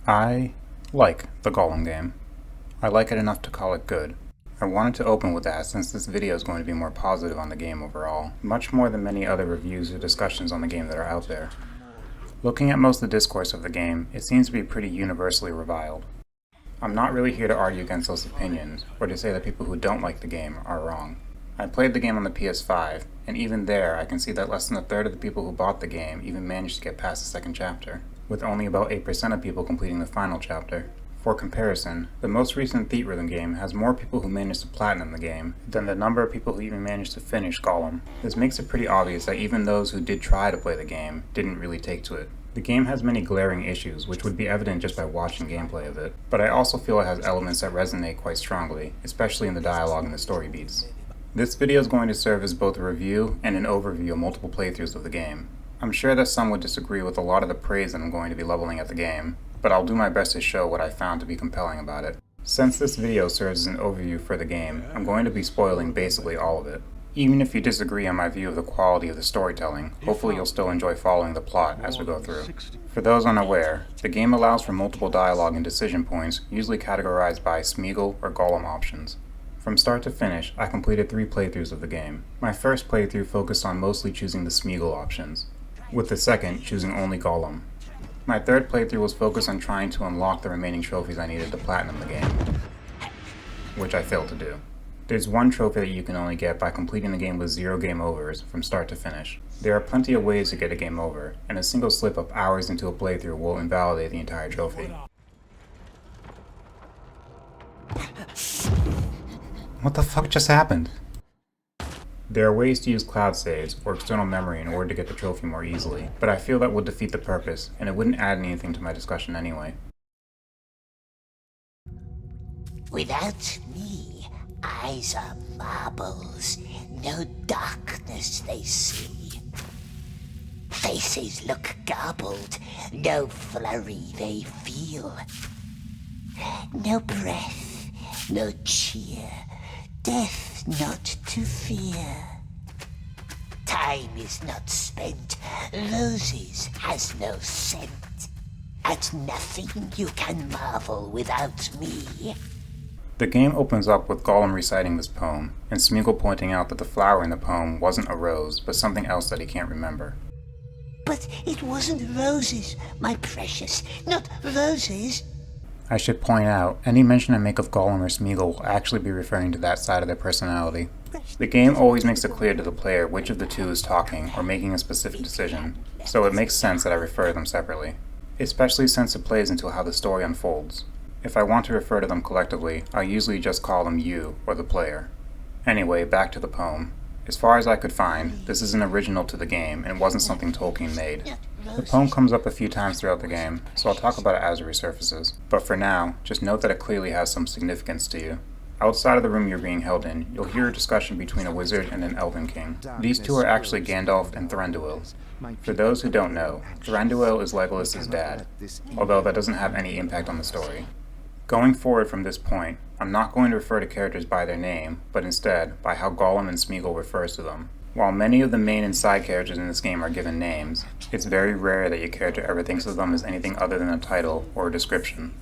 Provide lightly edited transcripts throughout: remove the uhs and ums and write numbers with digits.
I like the Gollum game. I like it enough to call it good. I wanted to open with that since this video is going to be more positive on the game overall, much more than many other reviews or discussions on the game that are out there. Looking at most of the discourse of the game, it seems to be pretty universally reviled. I'm not really here to argue against those opinions, or to say that people who don't like the game are wrong. I played the game on the PS5, and even there I can see that less than a third of the people who bought the game even managed to get past the second chapter, with only about 8% of people completing the final chapter. For comparison, the most recent Thief Rhythm game has more people who managed to platinum the game than the number of people who even managed to finish Gollum. This makes it pretty obvious that even those who did try to play the game didn't really take to it. The game has many glaring issues, which would be evident just by watching gameplay of it, but I also feel it has elements that resonate quite strongly, especially in the dialogue and the story beats. This video is going to serve as both a review and an overview of multiple playthroughs of the game. I'm sure that some would disagree with a lot of the praise that I'm going to be leveling at the game, but I'll do my best to show what I found to be compelling about it. Since this video serves as an overview for the game, I'm going to be spoiling basically all of it. Even if you disagree on my view of the quality of the storytelling, hopefully you'll still enjoy following the plot as we go through. For those unaware, the game allows for multiple dialogue and decision points, usually categorized by Smeagol or Gollum options. From start to finish, I completed 3 playthroughs of the game. My first playthrough focused on mostly choosing the Smeagol options, with the second choosing only Gollum. My third playthrough was focused on trying to unlock the remaining trophies I needed to platinum the game, which I failed to do. There's one trophy that you can only get by completing the game with 0 game overs from start to finish. There are plenty of ways to get a game over, and a single slip up hours into a playthrough will invalidate the entire trophy. What the fuck just happened? There are ways to use cloud saves or external memory in order to get the trophy more easily, but I feel that would defeat the purpose, and it wouldn't add anything to my discussion anyway. Without me, eyes are marbles, no darkness they see. Faces look garbled, no flurry they feel. No breath, no cheer, death not to fear. Time is not spent, roses has no scent. At nothing you can marvel without me. The game opens up with Gollum reciting this poem, and Smeagol pointing out that the flower in the poem wasn't a rose, but something else that he can't remember. But it wasn't roses, my precious, not roses. I should point out, any mention I make of Gollum or Smeagol will actually be referring to that side of their personality. The game always makes it clear to the player which of the two is talking or making a specific decision, so it makes sense that I refer to them separately, especially since it plays into how the story unfolds. If I want to refer to them collectively, I usually just call them you or the player. Anyway, back to the poem. As far as I could find, this is an original to the game and wasn't something Tolkien made. The poem comes up a few times throughout the game, so I'll talk about it as it resurfaces. But for now, just note that it clearly has some significance to you. Outside of the room you're being held in, you'll hear a discussion between a wizard and an elven king. These two are actually Gandalf and Thranduil. For those who don't know, Thranduil is Legolas's dad, although that doesn't have any impact on the story. Going forward from this point, I'm not going to refer to characters by their name, but instead by how Gollum and Smeagol refers to them. While many of the main and side characters in this game are given names, it's very rare that your character ever thinks of them as anything other than a title or a description.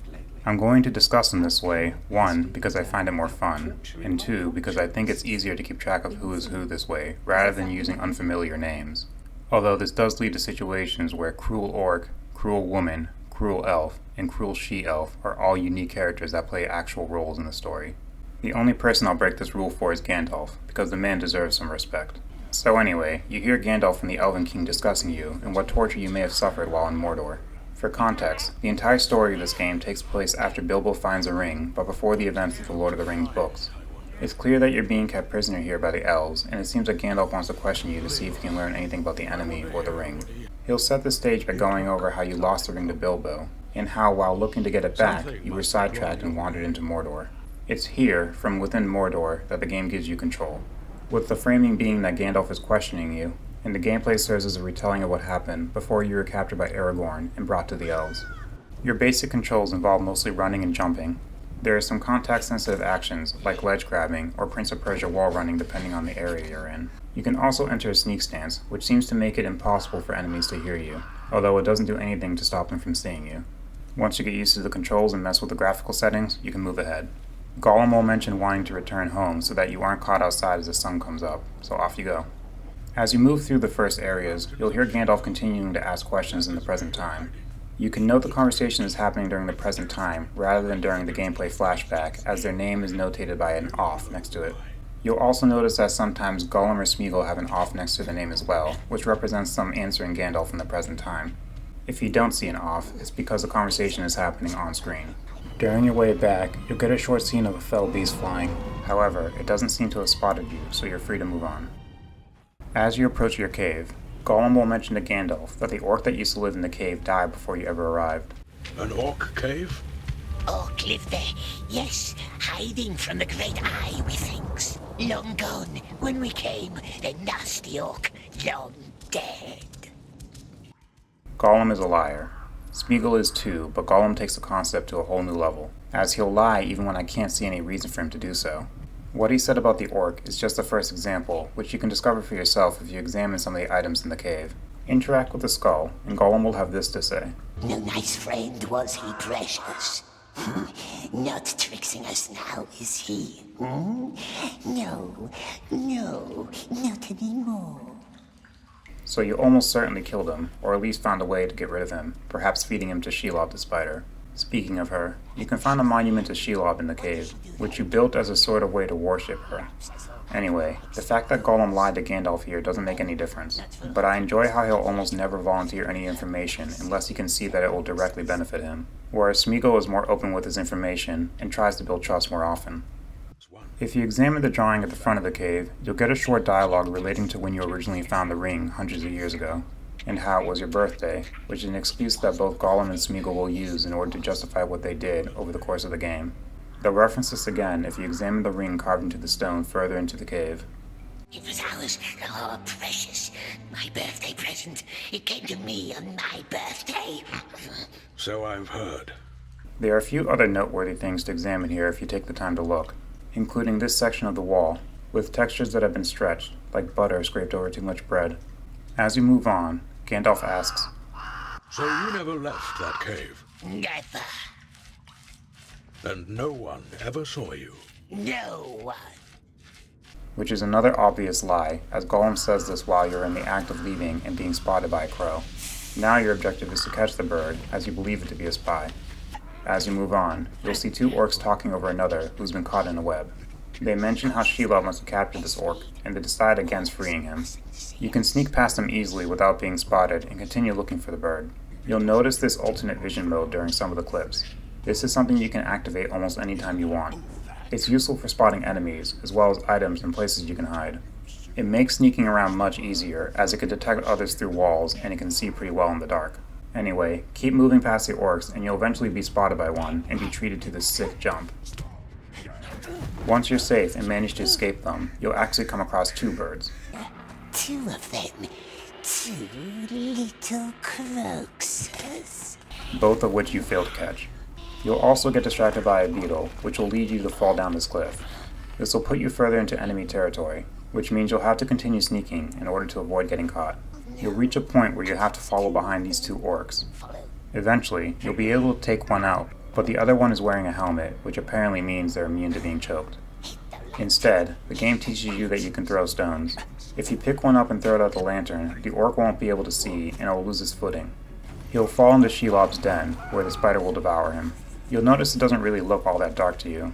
I'm going to discuss them this way, 1, because I find it more fun, and 2, because I think it's easier to keep track of who is who this way, rather than using unfamiliar names. Although this does lead to situations where Cruel Orc, Cruel Woman, Cruel Elf, and Cruel She-Elf are all unique characters that play actual roles in the story. The only person I'll break this rule for is Gandalf, because the man deserves some respect. So anyway, you hear Gandalf and the Elven King discussing you and what torture you may have suffered while in Mordor. For context, the entire story of this game takes place after Bilbo finds a ring, but before the events of the Lord of the Rings books. It's clear that you're being kept prisoner here by the elves, and it seems like Gandalf wants to question you to see if he can learn anything about the enemy or the ring. He'll set the stage by going over how you lost the ring to Bilbo, and how while looking to get it back, you were sidetracked and wandered into Mordor. It's here, from within Mordor, that the game gives you control, with the framing being that Gandalf is questioning you, and the gameplay serves as a retelling of what happened before you were captured by Aragorn and brought to the elves. Your basic controls involve mostly running and jumping. There are some context-sensitive actions, like ledge grabbing or Prince of Persia wall running depending on the area you're in. You can also enter a sneak stance, which seems to make it impossible for enemies to hear you, although it doesn't do anything to stop them from seeing you. Once you get used to the controls and mess with the graphical settings, you can move ahead. Gollum will mention wanting to return home so that you aren't caught outside as the sun comes up, so off you go. As you move through the first areas, you'll hear Gandalf continuing to ask questions in the present time. You can note the conversation is happening during the present time rather than during the gameplay flashback, as their name is notated by an off next to it. You'll also notice that sometimes Gollum or Smeagol have an off next to their name as well, which represents them answering Gandalf in the present time. If you don't see an off, it's because the conversation is happening on screen. During your way back, you'll get a short scene of a fell beast flying. However, it doesn't seem to have spotted you, so you're free to move on. As you approach your cave, Gollum will mention to Gandalf that the orc that used to live in the cave died before you ever arrived. An orc cave? Orc lived there, yes, hiding from the great eye, methinks. Long gone when we came, the nasty orc, long dead. Gollum is a liar. Smeagol is too, but Gollum takes the concept to a whole new level, as he'll lie even when I can't see any reason for him to do so. What he said about the orc is just the first example, which you can discover for yourself if you examine some of the items in the cave. Interact with the skull, and Gollum will have this to say. No nice friend was he, precious. Not tricksing us now, is he? No, not anymore. So you almost certainly killed him, or at least found a way to get rid of him, perhaps feeding him to Shelob the spider. Speaking of her, you can find a monument to Shelob in the cave, which you built as a sort of way to worship her. Anyway, the fact that Gollum lied to Gandalf here doesn't make any difference, but I enjoy how he'll almost never volunteer any information unless he can see that it will directly benefit him, whereas Smeagol is more open with his information and tries to build trust more often. If you examine the drawing at the front of the cave, you'll get a short dialogue relating to when you originally found the ring hundreds of years ago, and how it was your birthday, which is an excuse that both Gollum and Smeagol will use in order to justify what they did over the course of the game. They'll reference this again if you examine the ring carved into the stone further into the cave. It was ours, oh precious, my birthday present. It came to me on my birthday. So I've heard. There are a few other noteworthy things to examine here if you take the time to look, including this section of the wall, with textures that have been stretched, like butter scraped over too much bread. As you move on, Gandalf asks, So you never left that cave, Never, and no one ever saw you? no one. which is another obvious lie, as Gollum says this while you're in the act of leaving and being spotted by a crow. Now your objective is to catch the bird, as you believe it to be a spy. As you move on, you'll see two orcs talking over another who's been caught in a web. They mention how Shelob must have captured this orc, and they decide against freeing him. You can sneak past them easily without being spotted and continue looking for the bird. You'll notice this alternate vision mode during some of the clips. This is something you can activate almost any time you want. It's useful for spotting enemies, as well as items and places you can hide. It makes sneaking around much easier, as it can detect others through walls and it can see pretty well in the dark. Anyway, keep moving past the orcs and you'll eventually be spotted by one and be treated to this sick jump. Once you're safe and manage to escape them, you'll actually come across two birds. Two of them, two little croakses. Both of which you fail to catch. You'll also get distracted by a beetle, which will lead you to fall down this cliff. This will put you further into enemy territory, which means you'll have to continue sneaking in order to avoid getting caught. You'll reach a point where you have to follow behind these two orcs. Eventually, you'll be able to take one out, but the other one is wearing a helmet, which apparently means they're immune to being choked. Instead, the game teaches you that you can throw stones. If you pick one up and throw it at the lantern, the orc won't be able to see and it will lose its footing. He'll fall into Shelob's den, where the spider will devour him. You'll notice it doesn't really look all that dark to you.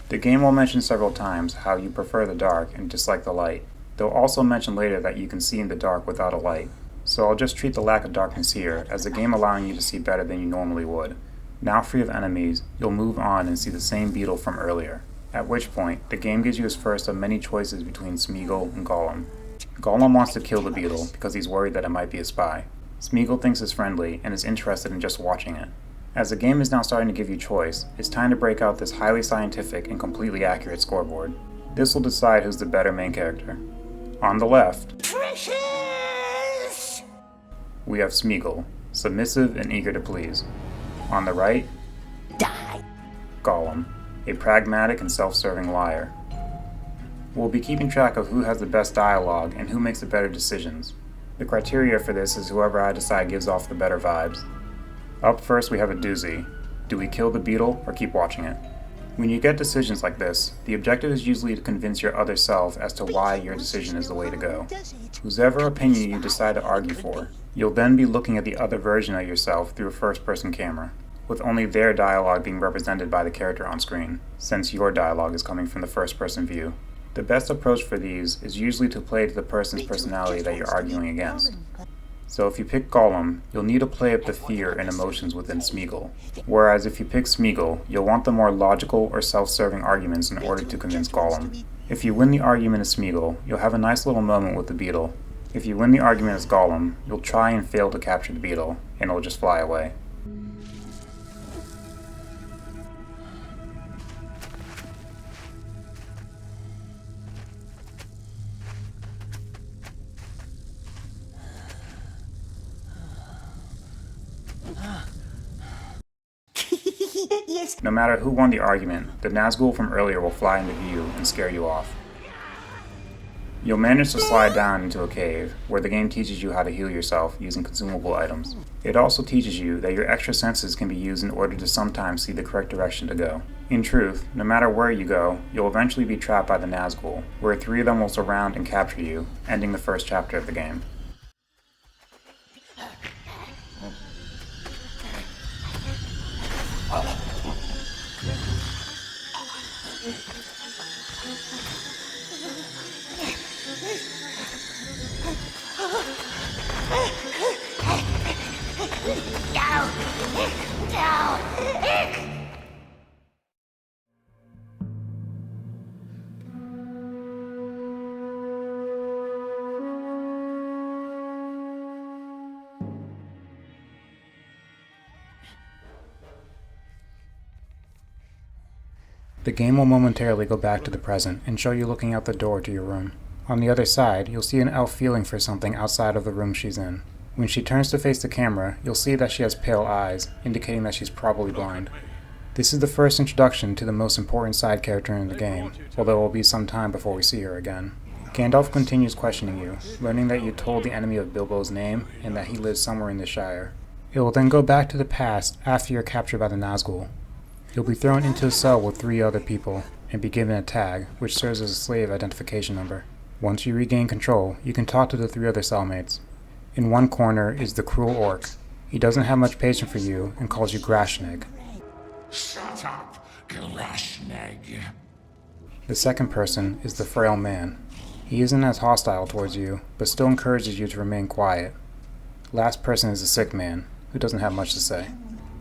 The game will mention several times how you prefer the dark and dislike the light. They'll also mention later that you can see in the dark without a light, so I'll just treat the lack of darkness here as the game allowing you to see better than you normally would. Now free of enemies, you'll move on and see the same beetle from earlier, at which point the game gives you his first of many choices between Smeagol and Gollum. Gollum wants to kill the beetle because he's worried that it might be a spy. Smeagol thinks it's friendly and is interested in just watching it. As the game is now starting to give you choice, it's time to break out this highly scientific and completely accurate scoreboard. This will decide who's the better main character. On the left, Precious! we have Smeagol, submissive and eager to please. On the right, Die. Gollum, a pragmatic and self-serving liar. We'll be keeping track of who has the best dialogue and who makes the better decisions. The criteria for this is whoever I decide gives off the better vibes. Up first we have a doozy. Do we kill the beetle or keep watching it? When you get decisions like this, the objective is usually to convince your other self as to why your decision is the way to go. Whosever opinion you decide to argue for, you'll then be looking at the other version of yourself through a first-person camera, with only their dialogue being represented by the character on screen, since your dialogue is coming from the first-person view. The best approach for these is usually to play to the person's personality that you're arguing against. So if you pick Gollum, you'll need to play up the fear and emotions within Smeagol. Whereas if you pick Smeagol, you'll want the more logical or self-serving arguments in order to convince Gollum. If you win the argument as Smeagol, you'll have a nice little moment with the beetle. If you win the argument as Gollum, you'll try and fail to capture the beetle, and it'll just fly away. Yes. No matter who won the argument, the Nazgul from earlier will fly into view and scare you off. You'll manage to slide down into a cave, where the game teaches you how to heal yourself using consumable items. It also teaches you that your extra senses can be used in order to sometimes see the correct direction to go. In truth, no matter where you go, you'll eventually be trapped by the Nazgul, where 3 of them will surround and capture you, ending the first chapter of the game. The game will momentarily go back to the present and show you looking out the door to your room. On the other side, you'll see an elf feeling for something outside of the room she's in. When she turns to face the camera, you'll see that she has pale eyes, indicating that she's probably blind. This is the first introduction to the most important side character in the game, although it will be some time before we see her again. Gandalf continues questioning you, learning that you told the enemy of Bilbo's name and that he lives somewhere in the Shire. It will then go back to the past after you're captured by the Nazgul. You'll be thrown into a cell with 3 other people and be given a tag, which serves as a slave identification number. Once you regain control, you can talk to the 3 other cellmates. In one corner is the cruel orc. He doesn't have much patience for you and calls you Grashneg. Shut up, Grashneg. The second person is the frail man. He isn't as hostile towards you, but still encourages you to remain quiet. Last person is the sick man, who doesn't have much to say.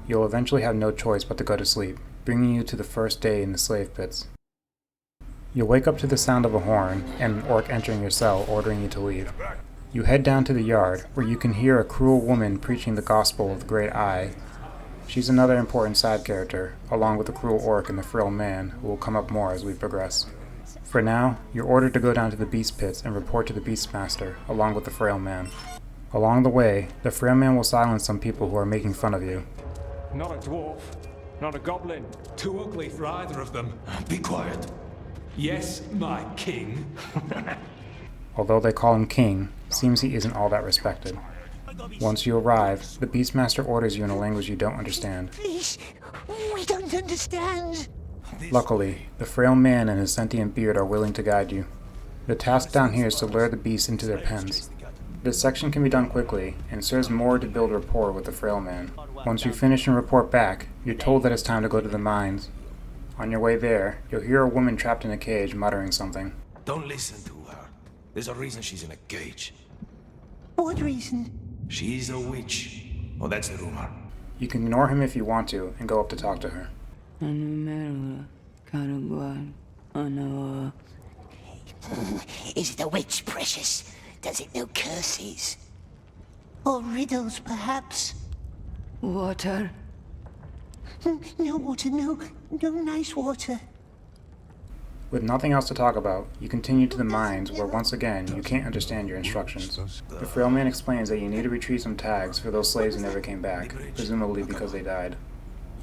You'll eventually have no choice but to go to sleep, bringing you to the first day in the slave pits. You'll wake up to the sound of a horn and an orc entering your cell ordering you to leave. You head down to the yard, where you can hear a cruel woman preaching the gospel of the Great Eye. She's another important side character, along with the cruel orc and the frail man, who will come up more as we progress. For now, you're ordered to go down to the beast pits and report to the Beastmaster, along with the frail man. Along the way, the frail man will silence some people who are making fun of you. Not a dwarf, not a goblin, too ugly for either of them. Be quiet. Yes, my king. Although they call him king, seems he isn't all that respected. Once you arrive, the Beastmaster orders you in a language you don't understand. Please, we don't understand. Luckily, the frail man and his sentient beard are willing to guide you. The task down here is to lure the beasts into their pens. This section can be done quickly, and serves more to build rapport with the frail man. Once you finish and report back, you're told that it's time to go to the mines. On your way there, you'll hear a woman trapped in a cage muttering something. Don't listen to her. There's a reason she's in a cage. What reason? She's a witch. Oh, that's the rumor. You can ignore him if you want to, and go up to talk to her. Is it a witch, precious? Does it know curses? Or riddles, perhaps? Water. No water, no nice water. With nothing else to talk about, you continue to the mines where once again you can't understand your instructions. The frail man explains that you need to retrieve some tags for those slaves who never came back, presumably because they died.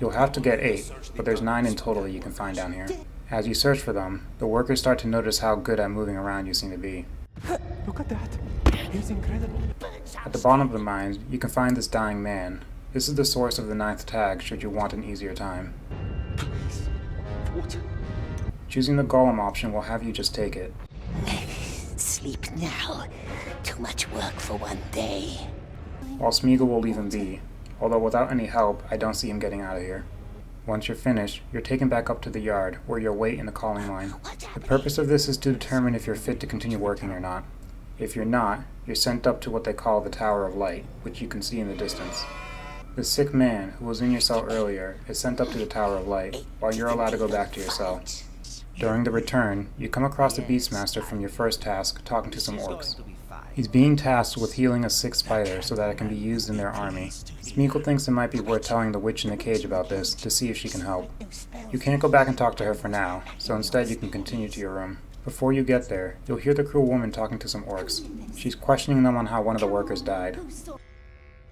You'll have to get 8, but there's 9 in total that you can find down here. As you search for them, the workers start to notice how good at moving around you seem to be. Look at that. He's incredible. At the bottom of the mines, you can find this dying man. This is the source of the 9th tag should you want an easier time. What? Choosing the Gollum option will have you just take it. Sleep now. Too much work for one day. While Smeagol will leave him be, although without any help, I don't see him getting out of here. Once you're finished, you're taken back up to the yard, where you'll wait in the calling line. The purpose of this is to determine if you're fit to continue working or not. If you're not, you're sent up to what they call the Tower of Light, which you can see in the distance. The sick man, who was in your cell earlier, is sent up to the Tower of Light, while you're allowed to go back to your cell. During the return, you come across the Beastmaster from your first task, talking to some orcs. He's being tasked with healing a sick spider so that it can be used in their army. Smeagol thinks it might be worth telling the witch in the cage about this to see if she can help. You can't go back and talk to her for now, so instead you can continue to your room. Before you get there, you'll hear the cruel woman talking to some orcs. She's questioning them on how one of the workers died.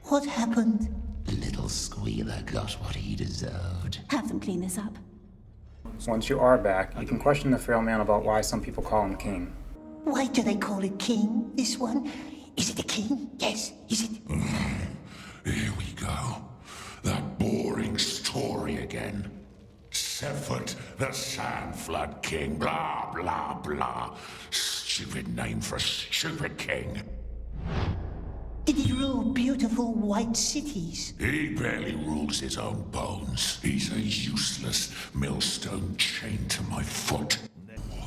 What happened? Little squealer got what he deserved. Have them clean this up. Once you are back, you can question the frail man about why some people call him king. Why do they call it king, this one? Is it a king? Yes, is it? Here we go. That boring story again. Sephard, the Sand Flood King, blah, blah, blah. Stupid name for a stupid king. Did he rule beautiful white cities? He barely rules his own bones. He's a useless millstone chained to my foot.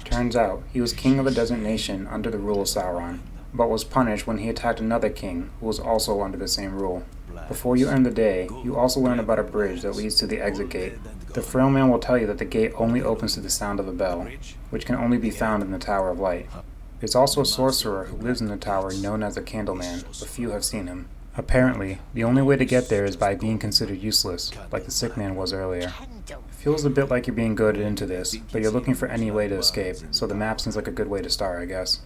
Turns out, he was king of a desert nation under the rule of Sauron, but was punished when he attacked another king who was also under the same rule. Before you end the day, you also learn about a bridge that leads to the exit gate. The frail man will tell you that the gate only opens to the sound of a bell, which can only be found in the Tower of Light. There's also a sorcerer who lives in the tower known as the Candleman, but few have seen him. Apparently, the only way to get there is by being considered useless, like the sick man was earlier. It feels a bit like you're being goaded into this, but you're looking for any way to escape, so the map seems like a good way to start, I guess.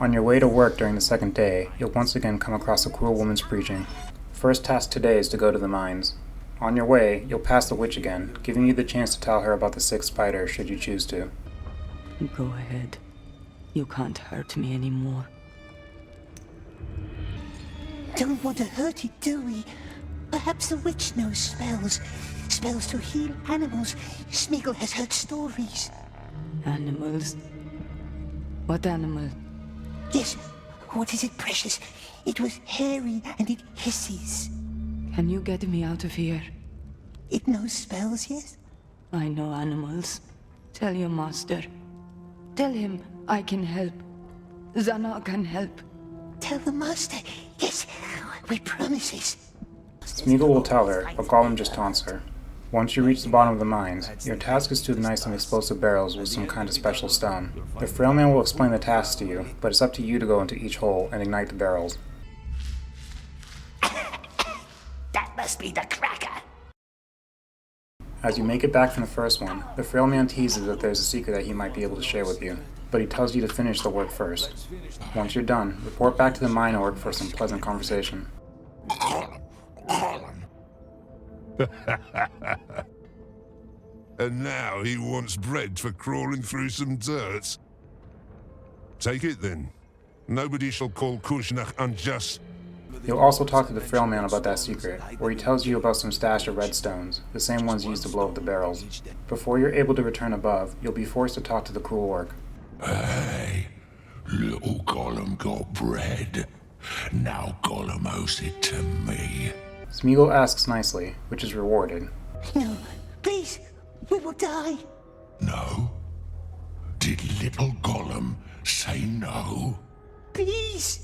On your way to work during the second day, you'll once again come across a cruel woman's preaching. First task today is to go to the mines. On your way, you'll pass the witch again, giving you the chance to tell her about the sick spider should you choose to. Go ahead. You can't hurt me anymore. Don't want to hurt it, do we? Perhaps the witch knows spells. Spells to heal animals. Smeagol has heard stories. Animals? What animal? Yes, what is it, precious? It was hairy and it hisses. Can you get me out of here? It knows spells, yes? I know animals. Tell your master. Tell him I can help. Zana can help. Tell the master. Yes, we promises. Smeagol will tell her, but Gollum just taunts her. Once you reach the bottom of the mines, your task is to ignite some explosive barrels with some kind of special stone. The frail man will explain the task to you, but it's up to you to go into each hole and ignite the barrels. That must be the cracker. As you make it back from the first one, the frail man teases that there's a secret that he might be able to share with you, but he tells you to finish the work first. Once you're done, report back to the mine orc for some pleasant conversation. Gollum. And now he wants bread for crawling through some dirt. Take it then. Nobody shall call Kushnach unjust. You'll also talk to the frail man about that secret, where he tells you about some stash of redstones, the same ones used to blow up the barrels. Before you're able to return above, you'll be forced to talk to the cruel orc. Hey, little Gollum got bread. Now Gollum owes it to me. Smeagol asks nicely, which is rewarded. No, please, we will die. No? Did little Gollum say no? Please.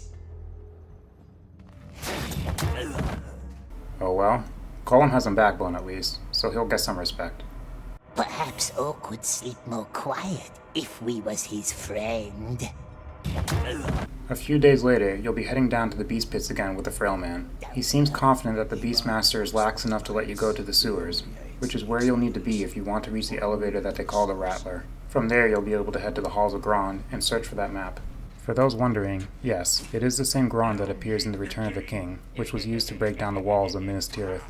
Oh well, Gollum has some backbone at least, so he'll get some respect. Perhaps Oak would sleep more quiet if we was his friend. A few days later, you'll be heading down to the Beast Pits again with the frail man. He seems confident that the Beastmaster is lax enough to let you go to the sewers, which is where you'll need to be if you want to reach the elevator that they call the Rattler. From there, you'll be able to head to the Halls of Grond and search for that map. For those wondering, yes, it is the same Grond that appears in The Return of the King, which was used to break down the walls of Minas Tirith.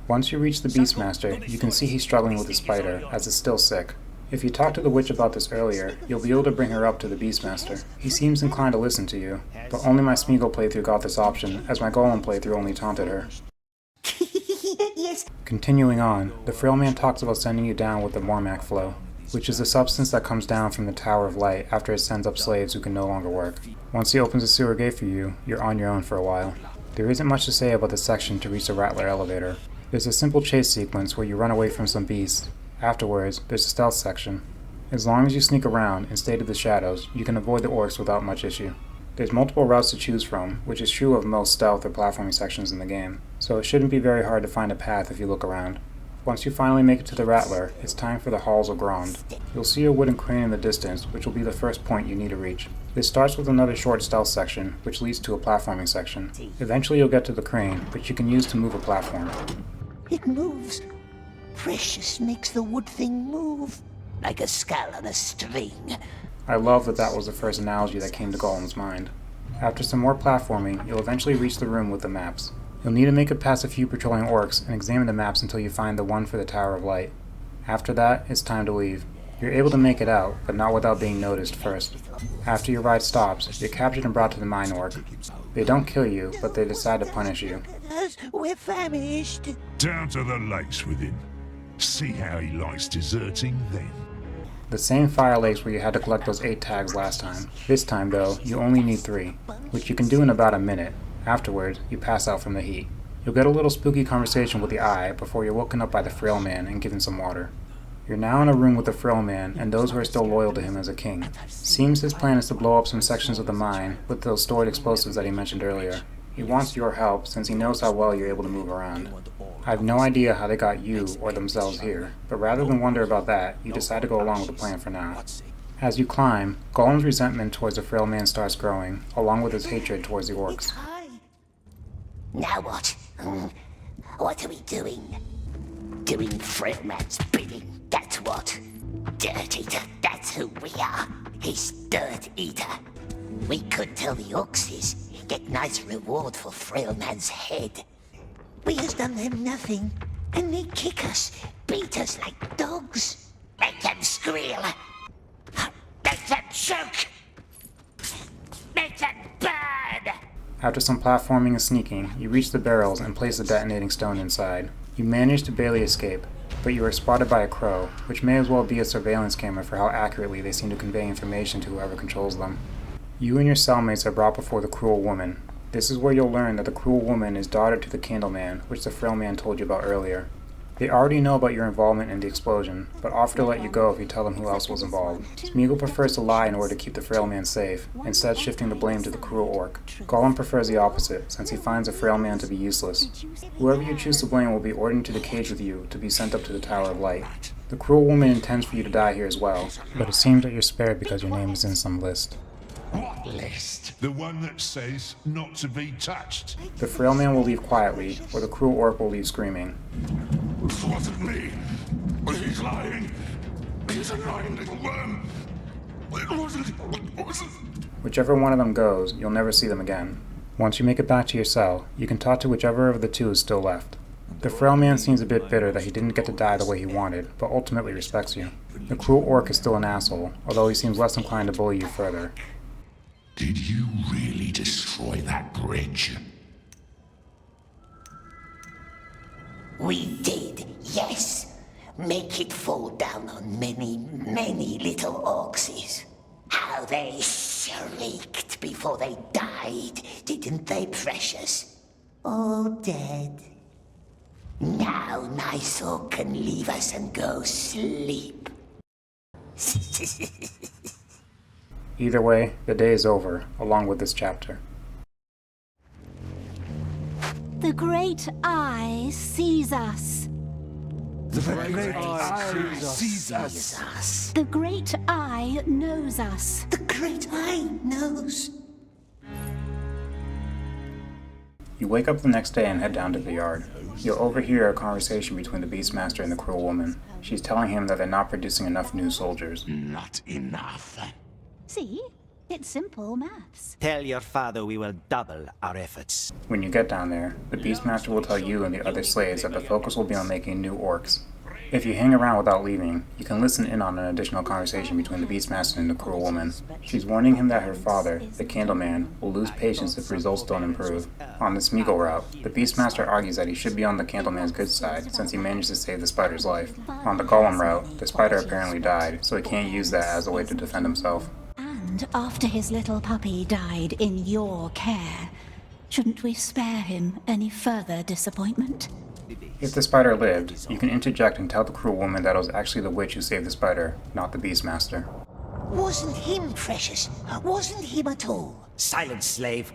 Once you reach the Beastmaster, you can see he's struggling with the spider, as it's still sick. If you talked to the witch about this earlier, you'll be able to bring her up to the Beastmaster. He seems inclined to listen to you, but only my Smeagol playthrough got this option, as my Gollum playthrough only taunted her. Continuing on, the Frail Man talks about sending you down with the Mormac flow, which is the substance that comes down from the Tower of Light after it sends up slaves who can no longer work. Once he opens a sewer gate for you, you're on your own for a while. There isn't much to say about the section to reach the Rattler elevator. There's a simple chase sequence where you run away from some beasts. Afterwards, there's a stealth section. As long as you sneak around and stay to the shadows, you can avoid the orcs without much issue. There's multiple routes to choose from, which is true of most stealth or platforming sections in the game, so it shouldn't be very hard to find a path if you look around. Once you finally make it to the Rattler, it's time for the Halls of Grond. You'll see a wooden crane in the distance, which will be the first point you need to reach. This starts with another short stealth section, which leads to a platforming section. Eventually you'll get to the crane, which you can use to move a platform. It moves. Precious makes the wood thing move. Like a skull on a string. I love that was the first analogy that came to Gollum's mind. After some more platforming, you'll eventually reach the room with the maps. You'll need to make it past a few patrolling orcs and examine the maps until you find the one for the Tower of Light. After that, it's time to leave. You're able to make it out, but not without being noticed first. After your ride stops, you're captured and brought to the Mine Orc. They don't kill you, but they decide to punish you. We're famished. Down to the lakes with him. See how he likes deserting then. The same fire lakes where you had to collect those 8 tags last time. This time, though, you only need 3, which you can do in about a minute. Afterwards, you pass out from the heat. You'll get a little spooky conversation with the Eye before you're woken up by the Frail Man and given some water. You're now in a room with the Frail Man and those who are still loyal to him as a king. Seems his plan is to blow up some sections of the mine with those stored explosives that he mentioned earlier. He wants your help since he knows how well you're able to move around. I have no idea how they got you or themselves here, but rather than wonder about that, you decide to go along with the plan for now. As you climb, Gollum's resentment towards the Frail Man starts growing, along with his hatred towards the orcs. Now what? What are we doing? Doing Frailman's bidding, that's what. Dirt Eater, that's who we are. He's Dirt Eater. We could tell the Orcses, get nice reward for Frailman's head. We has done them nothing, and they kick us, beat us like dogs. Make them squeal. Make them choke. Make them burn. After some platforming and sneaking, you reach the barrels and place the detonating stone inside. You manage to barely escape, but you are spotted by a crow, which may as well be a surveillance camera for how accurately they seem to convey information to whoever controls them. You and your cellmates are brought before the Cruel Woman. This is where you'll learn that the Cruel Woman is daughter to the Candleman, which the Frail Man told you about earlier. They already know about your involvement in the explosion, but offer to let you go if you tell them who else was involved. Smeagol prefers to lie in order to keep the Frail Man safe, instead shifting the blame to the Cruel Orc. Gollum prefers the opposite, since he finds the Frail Man to be useless. Whoever you choose to blame will be ordered to the cage with you to be sent up to the Tower of Light. The Cruel Woman intends for you to die here as well, but it seems that you're spared because your name is in some list. What list? The one that says not to be touched. The Frail Man will leave quietly, or the Cruel Orc will leave screaming. It wasn't me. He's lying. He's a lying little worm. It wasn't. Whichever one of them goes, you'll never see them again. Once you make it back to your cell, you can talk to whichever of the two is still left. The Frail Man seems a bit bitter that he didn't get to die the way he wanted, but ultimately respects you. The Cruel Orc is still an asshole, although he seems less inclined to bully you further. Did you really destroy that bridge? We did, yes. Make it fall down on many, many little Orcses. How they shrieked before they died, didn't they, precious? All dead. Now Nice can leave us and go sleep. Either way, the day is over, along with this chapter. The Great Eye sees us. The Great Eye sees us. The Great Eye knows us. The Great Eye knows. You wake up the next day and head down to the yard. You'll overhear a conversation between the Beastmaster and the Cruel Woman. She's telling him that they're not producing enough new soldiers. Not enough. See? It's simple maths. Tell your father we will double our efforts. When you get down there, the Beastmaster will tell you and the other slaves that the focus will be on making new orcs. If you hang around without leaving, you can listen in on an additional conversation between the Beastmaster and the cruel woman. She's warning him that her father, the Candleman, will lose patience if results don't improve. On the Smeagol route, the Beastmaster argues that he should be on the Candleman's good side since he managed to save the spider's life. On the Gollum route, the spider apparently died, so he can't use that as a way to defend himself. And after his little puppy died in your care, shouldn't we spare him any further disappointment? If the spider lived, you can interject and tell the cruel woman that it was actually the witch who saved the spider, not the Beastmaster. Wasn't him, precious. Wasn't him at all. Silence, slave.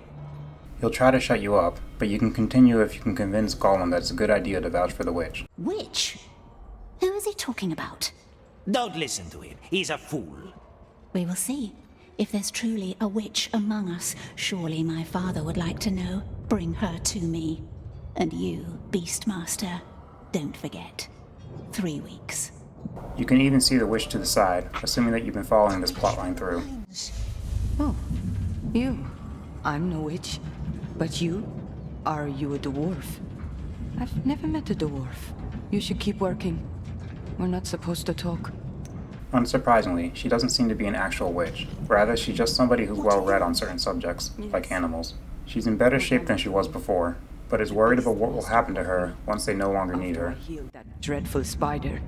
He'll try to shut you up, but you can continue if you can convince Gollum that it's a good idea to vouch for the witch. Witch? Who is he talking about? Don't listen to him. He's a fool. We will see. If there's truly a witch among us, surely my father would like to know. Bring her to me. And you, Beastmaster, don't forget. 3 weeks. You can even see the witch to the side, assuming that you've been following this plotline through. Oh, you. I'm no witch. But you? Are you a dwarf? I've never met a dwarf. You should keep working. We're not supposed to talk. Unsurprisingly, she doesn't seem to be an actual witch. Rather, she's just somebody who's well read on certain subjects, like animals. She's in better shape than she was before, but is worried about what will happen to her once they no longer need her. Healed that dreadful spider.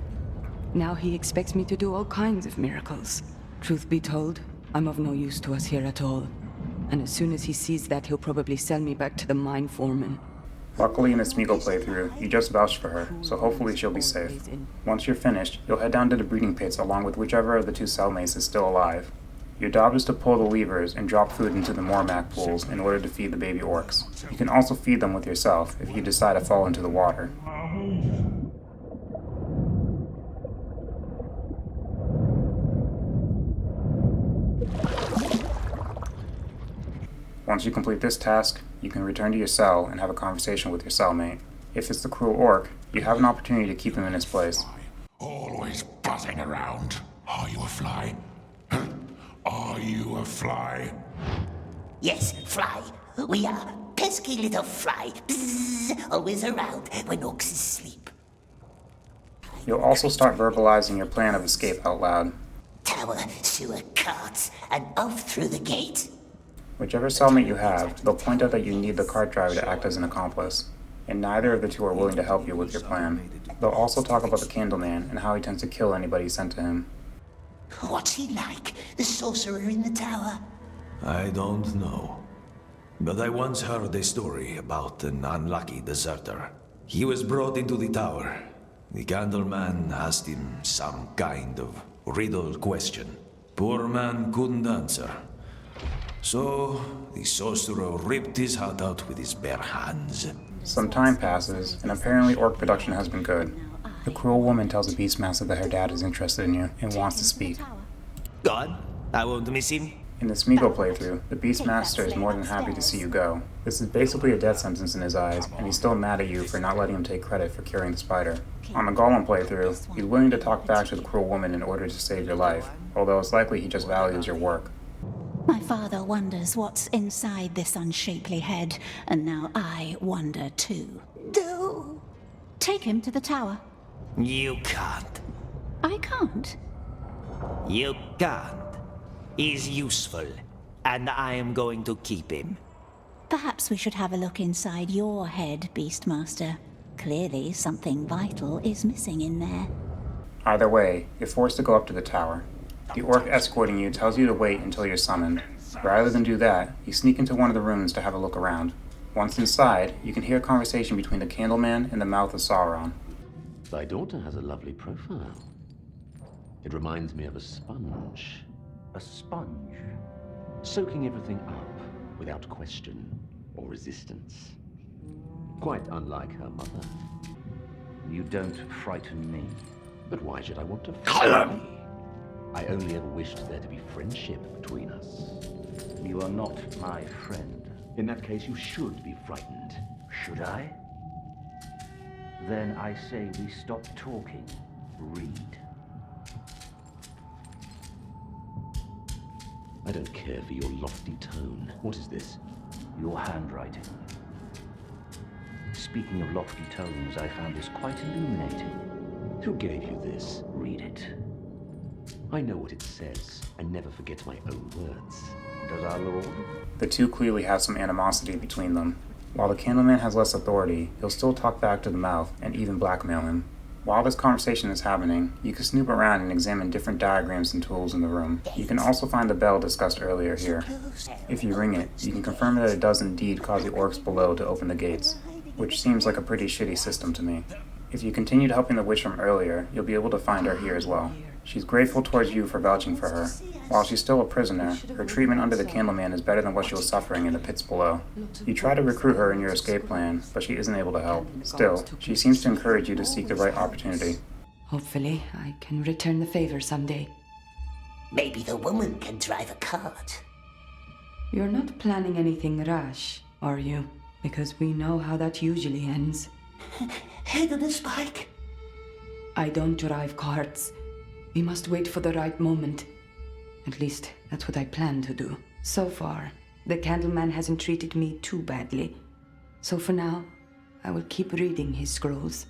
Now he expects me to do all kinds of miracles. Truth be told, I'm of no use to us here at all. And as soon as he sees that, he'll probably sell me back to the mine foreman. Luckily in the Smeagol playthrough, you just vouched for her, so hopefully she'll be safe. Once you're finished, you'll head down to the breeding pits along with whichever of the 2 cellmates is still alive. Your job is to pull the levers and drop food into the Mormac pools in order to feed the baby orcs. You can also feed them with yourself if you decide to fall into the water. Once you complete this task, you can return to your cell and have a conversation with your cellmate. If it's the cruel orc, you have an opportunity to keep him in his place. Always buzzing around. Are you a fly? Are you a fly? Yes, fly. We are pesky little fly. Bzzz, always around when orcs asleep. You'll also start verbalizing your plan of escape out loud. Tower, sewer, carts, and off through the gate. Whichever cellmate you have, they'll point out that you need the cart driver to act as an accomplice, and neither of the 2 are willing to help you with your plan. They'll also talk about the Candleman and how he tends to kill anybody sent to him. What's he like, the sorcerer in the tower? I don't know. But I once heard a story about an unlucky deserter. He was brought into the tower. The Candleman asked him some kind of riddle question. Poor man couldn't answer. So, the sorcerer ripped his heart out with his bare hands. Some time passes, and apparently orc production has been good. The cruel woman tells the Beastmaster that her dad is interested in you and wants to speak. God, I won't miss him. In the Smeagol playthrough, the Beastmaster is more than happy to see you go. This is basically a death sentence in his eyes, and he's still mad at you for not letting him take credit for curing the spider. On the Gollum playthrough, he's willing to talk back to the cruel woman in order to save your life, although it's likely he just values your work. My father wonders what's inside this unshapely head, and now I wonder too. No. Take him to the tower. You can't. I can't. You can't. He's useful, and I am going to keep him. Perhaps we should have a look inside your head, Beastmaster. Clearly something vital is missing in there. Either way, you're forced to go up to the tower. The orc escorting you tells you to wait until you're summoned. Rather than do that, you sneak into one of the rooms to have a look around. Once inside, you can hear a conversation between the Candleman and the mouth of Sauron. Thy daughter has a lovely profile. It reminds me of a sponge. A sponge, soaking everything up without question or resistance. Quite unlike her mother. You don't frighten me. But why should I want to frighten you? I only ever wished there to be friendship between us. You are not my friend. In that case, you should be frightened. Should I? Then I say we stop talking. Read. I don't care for your lofty tone. What is this? Your handwriting. Speaking of lofty tones, I found this quite illuminating. Who gave you this? Read it. I know what it says, and never forget my own words. Does our Lord? The two clearly have some animosity between them. While the Candleman has less authority, he'll still talk back to the mouth and even blackmail him. While this conversation is happening, you can snoop around and examine different diagrams and tools in the room. You can also find the bell discussed earlier here. If you ring it, you can confirm that it does indeed cause the orcs below to open the gates, which seems like a pretty shitty system to me. If you continued helping the witch from earlier, you'll be able to find her here as well. She's grateful towards you for vouching for her. While she's still a prisoner, her treatment under the Candleman is better than what she was suffering in the pits below. You try to recruit her in your escape plan, but she isn't able to help. Still, she seems to encourage you to seek the right opportunity. Hopefully, I can return the favor someday. Maybe the woman can drive a cart. You're not planning anything rash, are you? Because we know how that usually ends. Head on a spike. I don't drive carts. We must wait for the right moment. At least, that's what I plan to do. So far, the Candleman hasn't treated me too badly. So for now, I will keep reading his scrolls.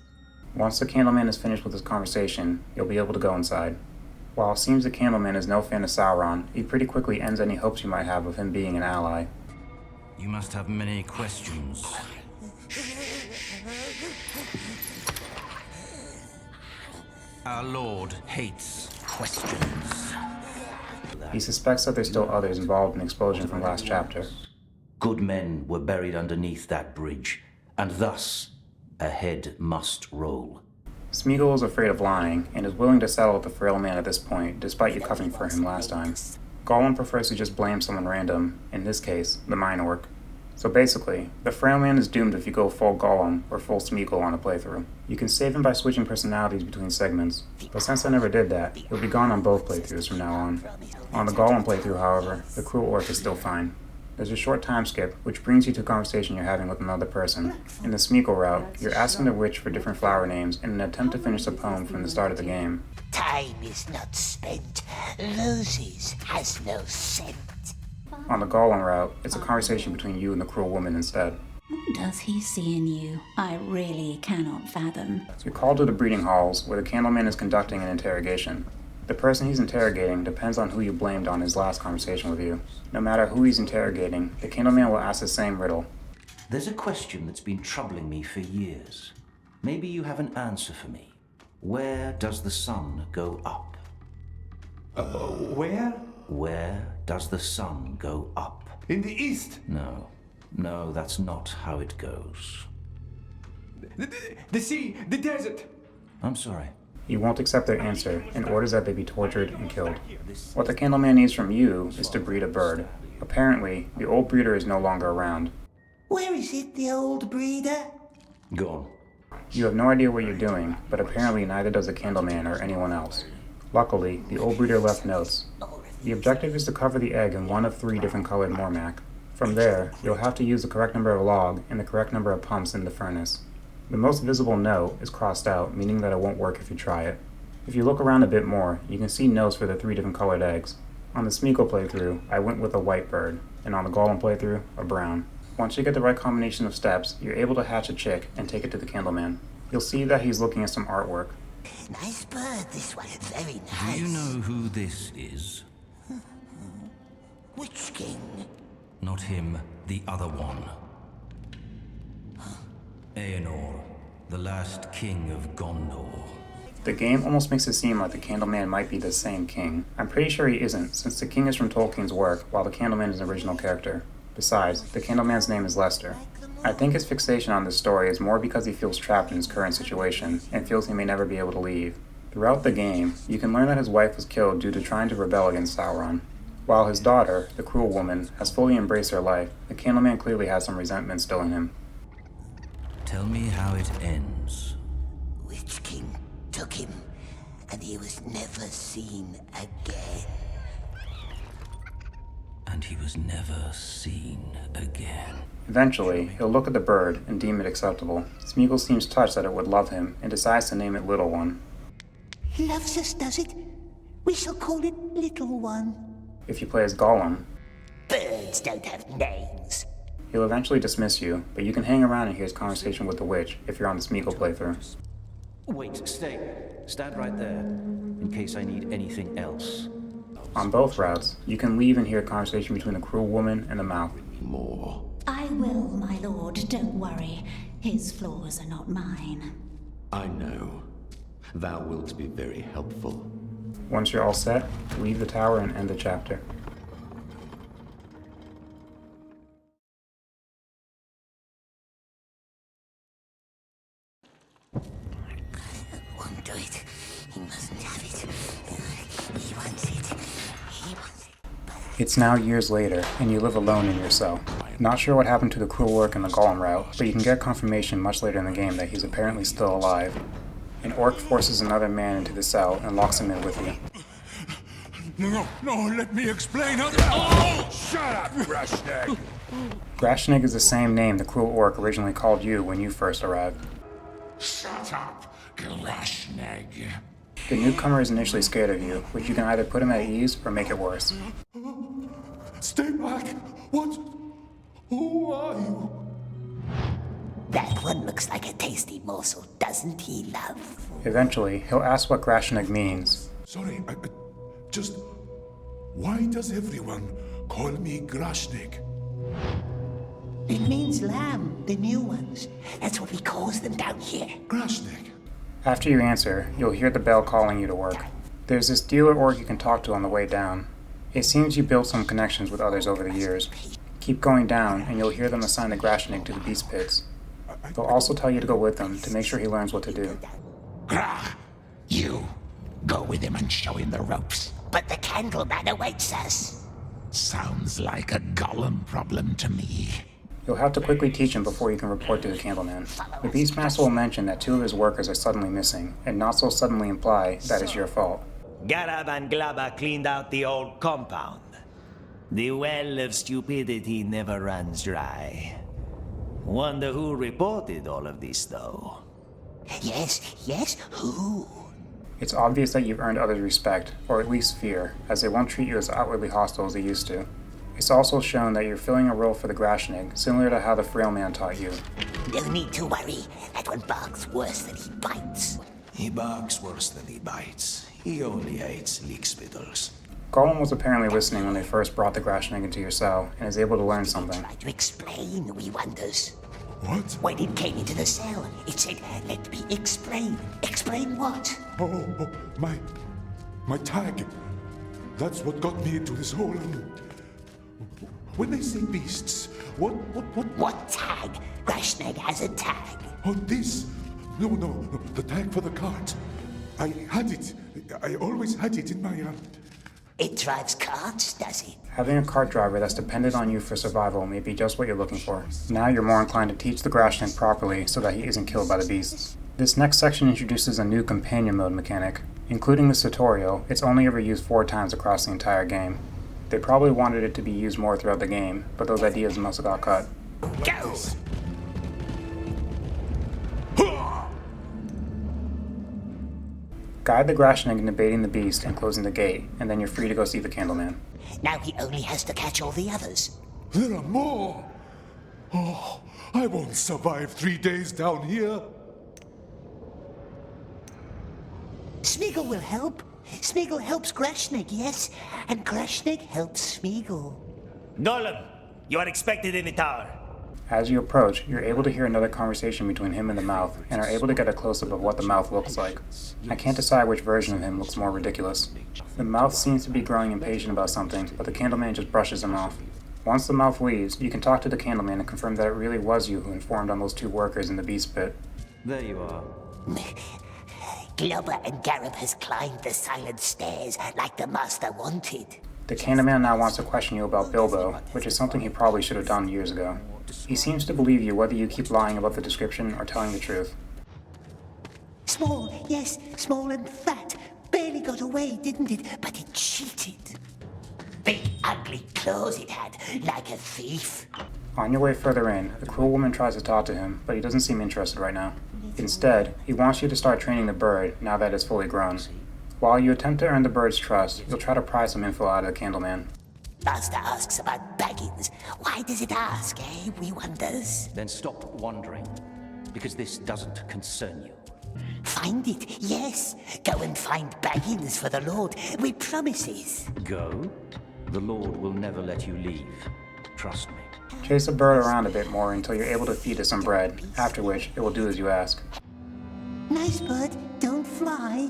Once the Candleman is finished with his conversation, you'll be able to go inside. While it seems the Candleman is no fan of Sauron, he pretty quickly ends any hopes you might have of him being an ally. You must have many questions. Our Lord hates questions. He suspects that there's still others involved in the explosion from last chapter. Good men were buried underneath that bridge, and thus a head must roll. Smeagol is afraid of lying, and is willing to settle with the frail man at this point, despite you covering for him last time. Gollum prefers to just blame someone random, in this case, the Mine Orc. So basically, the frail man is doomed if you go full Gollum or full Smeagol on a playthrough. You can save him by switching personalities between segments, but since I never did that, he'll be gone on both playthroughs from now on. On the Gollum playthrough, however, the cruel orc is still fine. There's a short time skip, which brings you to a conversation you're having with another person. In the Smeagol route, you're asking the witch for different flower names in an attempt to finish a poem from the start of the game. Time is not spent. Roses has no scent. On the Gollum route, it's a conversation between you and the cruel woman instead. What does he see in you? I really cannot fathom. You're called to the breeding halls, where the Candleman is conducting an interrogation. The person he's interrogating depends on who you blamed on his last conversation with you. No matter who he's interrogating, the Candleman will ask the same riddle. There's a question that's been troubling me for years. Maybe you have an answer for me. Where does the sun go up? Where? Where does the sun go up? In the east. No, that's not how it goes. The sea, the desert. I'm sorry. He won't accept their answer and orders that they be tortured and killed. What the Candleman needs from you is to breed a bird. Apparently, the old breeder is no longer around. Where is it, the old breeder? Go on. You have no idea what you're doing, but apparently neither does the Candleman or anyone else. Luckily, the old breeder left notes. The objective is to cover the egg in one of 3 different colored Mormac. From there, you'll have to use the correct number of log and the correct number of pumps in the furnace. The most visible note is crossed out, meaning that it won't work if you try it. If you look around a bit more, you can see notes for the 3 different colored eggs. On the Smeagol playthrough, I went with a white bird, and on the Gollum playthrough, a brown. Once you get the right combination of steps, you're able to hatch a chick and take it to the Candleman. You'll see that he's looking at some artwork. Nice bird, this one. Very nice. Do you know who this is? Which king? Not him, the other one. Aenor, the last king of Gondor. The game almost makes it seem like the Candleman might be the same king. I'm pretty sure he isn't, since the king is from Tolkien's work, while the Candleman is an original character. Besides, the Candleman's name is Lester. I think his fixation on this story is more because he feels trapped in his current situation, and feels he may never be able to leave. Throughout the game, you can learn that his wife was killed due to trying to rebel against Sauron. While his daughter, the cruel woman, has fully embraced her life, the Candleman clearly has some resentment still in him. Tell me how it ends. Witch King took him, and he was never seen again. And he was never seen again. Eventually, he'll look at the bird and deem it acceptable. Smeagol seems touched that it would love him, and decides to name it Little One. Loves us, does it? We shall call it Little One. If you play as Gollum, Birds don't have names. he'll eventually dismiss you, but you can hang around and hear his conversation with the witch if you're on the Smeagol playthrough. Wait, stay. Stand right there, in case I need anything else. On both routes, you can leave and hear a conversation between the cruel woman and the mouth. More. I will, my lord, don't worry. His flaws are not mine. I know. Thou wilt be very helpful. Once you're all set, leave the tower and end the chapter. Won't do it. He mustn't have it. He wants it. He wants it. It's now years later, and you live alone in your cell. Not sure what happened to the cruel orc in the Gollum route, but you can get confirmation much later in the game that he's apparently still alive. An orc forces another man into the cell and locks him in with you. No, let me explain how. Oh! Shut up, Grashneck! Grashnig is the same name the cruel orc originally called you when you first arrived. Shut up, Grashneck. The newcomer is initially scared of you, which you can either put him at ease or make it worse. Stay back! What? Who are you? That one looks like a tasty morsel, doesn't he, love? Eventually, he'll ask what Grashnig means. Sorry, I just... Why does everyone call me Grashneck? It means lamb, the new ones. That's what we call them down here. Grashneck? After you answer, you'll hear the bell calling you to work. There's this dealer orc you can talk to on the way down. It seems you built some connections with others over the years. Keep going down, and you'll hear them assign the Grashnig to the beast pits. They'll also tell you to go with them to make sure he learns what to do. Grah! You! Go with him and show him the ropes. But the Candleman awaits us. Sounds like a Gollum problem to me. You'll have to quickly teach him before you can report to the Candleman. The Beastmaster will mention that 2 of his workers are suddenly missing, and not so suddenly imply that it's your fault. Garab and Glaba cleaned out the old compound. The well of stupidity never runs dry. Wonder who reported all of this, though. Yes, who? It's obvious that you've earned others' respect, or at least fear, as they won't treat you as outwardly hostile as they used to. It's also shown that you're filling a role for the Grashnig, similar to how the Frail Man taught you. No need to worry. That one barks worse than he bites. He barks worse than he bites. He only hates leek spittles. Gollum was apparently listening when they first brought the Grashnig into your cell, and is able to learn something. Try to explain, we wonders. What? When it came into the cell, it said, "Let me explain." Explain what? Oh, my tag. That's what got me into this hole. When they say beasts, what? What tag? Grashnig has a tag. Oh, this? No, the tag for the cart. I had it. I always had it in my hand. It drives carts, does it? Having a cart driver that's dependent on you for survival may be just what you're looking for. Now you're more inclined to teach the Grashnig properly so that he isn't killed by the beasts. This next section introduces a new companion mode mechanic. Including this tutorial, it's only ever used 4 times across the entire game. They probably wanted it to be used more throughout the game, but those ideas must have got cut. Go! Guide the Grashnig into baiting the beast and closing the gate, and then you're free to go see the Candleman. Now he only has to catch all the others. There are more! Oh, I won't survive 3 days down here. Smeagol will help. Smeagol helps Grashnig, yes? And Grashnig helps Smeagol. Gollum, you are expected in the tower. As you approach, you're able to hear another conversation between him and the mouth, and are able to get a close-up of what the mouth looks like. I can't decide which version of him looks more ridiculous. The mouth seems to be growing impatient about something, but the Candleman just brushes him off. Once the mouth leaves, you can talk to the Candleman and confirm that it really was you who informed on those 2 workers in the beast pit. There you are. Globber and Garab has climbed the silent stairs like the Master wanted. The Candleman now wants to question you about Bilbo, which is something he probably should have done years ago. He seems to believe you whether you keep lying about the description or telling the truth. Small, yes, small and fat. Barely got away, didn't it? But it cheated. Big ugly claws it had, like a thief. On your way further in, the cruel woman tries to talk to him, but he doesn't seem interested right now. Instead, he wants you to start training the bird now that it's fully grown. While you attempt to earn the bird's trust, you'll try to pry some info out of the Candleman. Master asks about Baggins. Why does it ask, we wonders? Then stop wondering, because this doesn't concern you. Find it, yes. Go and find Baggins for the Lord. We promises. Go? The Lord will never let you leave. Trust me. Chase the bird around a bit more until you're able to feed it some bread, after which it will do as you ask. Nice bird, don't fly.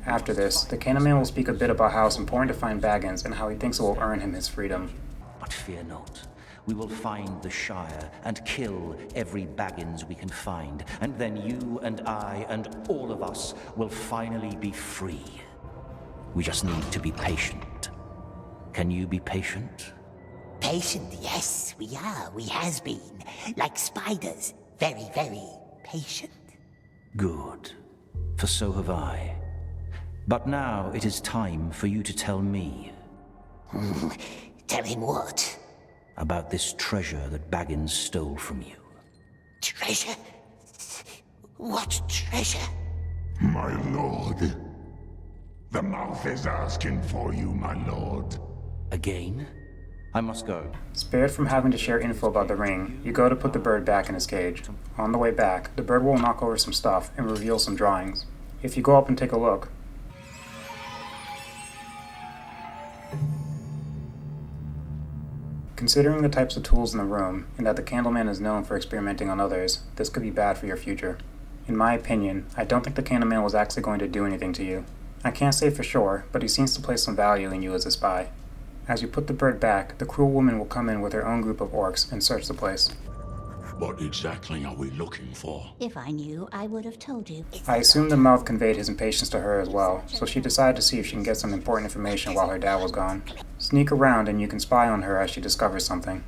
After this, the Candleman will speak a bit about how it's important to find Baggins and how he thinks it will earn him his freedom. But fear not. We will find the Shire and kill every Baggins we can find, and then you and I and all of us will finally be free. We just need to be patient. Can you be patient? Patient, yes, we are. We has been. Like spiders. Very, very patient. Good. For so have I. But now it is time for you to tell me. Tell him what? About this treasure that Baggins stole from you. Treasure? What treasure? My lord. The mouth is asking for you, my lord. Again? I must go. Spared from having to share info about the ring, you go to put the bird back in his cage. On the way back, the bird will knock over some stuff and reveal some drawings. If you go up and take a look, considering the types of tools in the room, and that the Candleman is known for experimenting on others, this could be bad for your future. In my opinion, I don't think the Candleman was actually going to do anything to you. I can't say for sure, but he seems to place some value in you as a spy. As you put the bird back, the cruel woman will come in with her own group of orcs and search the place. What exactly are we looking for? If I knew, I would have told you. I assume the mouth conveyed his impatience to her as well, so she decided to see if she can get some important information while her dad was gone. Sneak around and you can spy on her as she discovers something.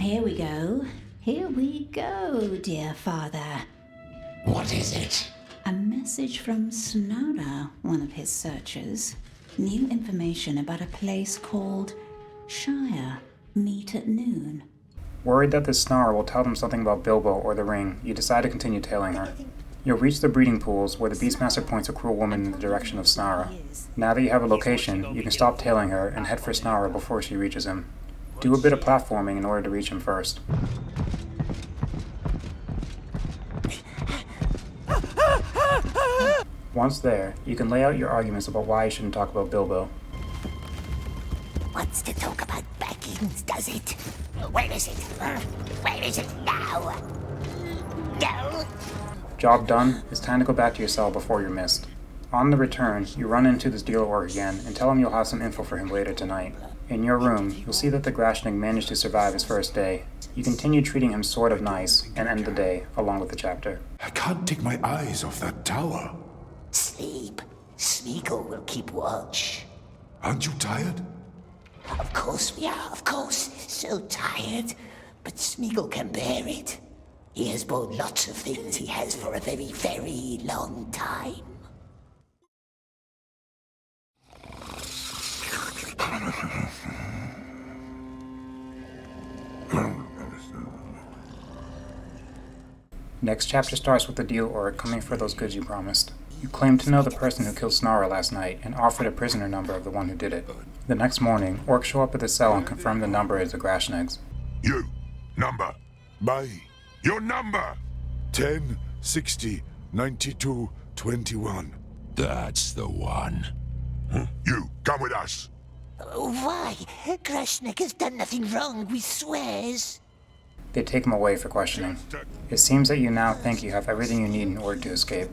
Here we go. Here we go, dear father. What is it? A message from Snowda, one of his searchers. New information about a place called Shire. Meet at noon. Worried that this Snarl will tell them something about Bilbo or the ring, you decide to continue tailing her. You'll reach the breeding pools where the Beastmaster points a cruel woman in the direction of Snara. Now that you have a location, you can stop tailing her and head for Snara before she reaches him. Do a bit of platforming in order to reach him first. Once there, you can lay out your arguments about why you shouldn't talk about Bilbo. Wants to talk about Baggins, does it? Where is it? Where is it now? No? Job done, it's time to go back to your cell before you're missed. On the return, you run into this dealer orc again and tell him you'll have some info for him later tonight. In your room, you'll see that the Grashnig managed to survive his first day. You continue treating him sort of nice and end the day along with the chapter. I can't take my eyes off that tower. Sleep. Smeagol will keep watch. Aren't you tired? Of course we are, of course. So tired. But Smeagol can bear it. He has borne lots of things he has for a very, very long time. Next chapter starts with the deal orc coming for those goods you promised. You claim to know the person who killed Snarl last night and offered a prisoner number of the one who did it. The next morning, orcs show up at the cell and confirm the number is the Grashnigs. You. Number. Your number! 10, 60, 92, 21. That's the one. You, come with us. Why? Grashnig has done nothing wrong, we swears. They take him away for questioning. It seems that you now think you have everything you need in order to escape.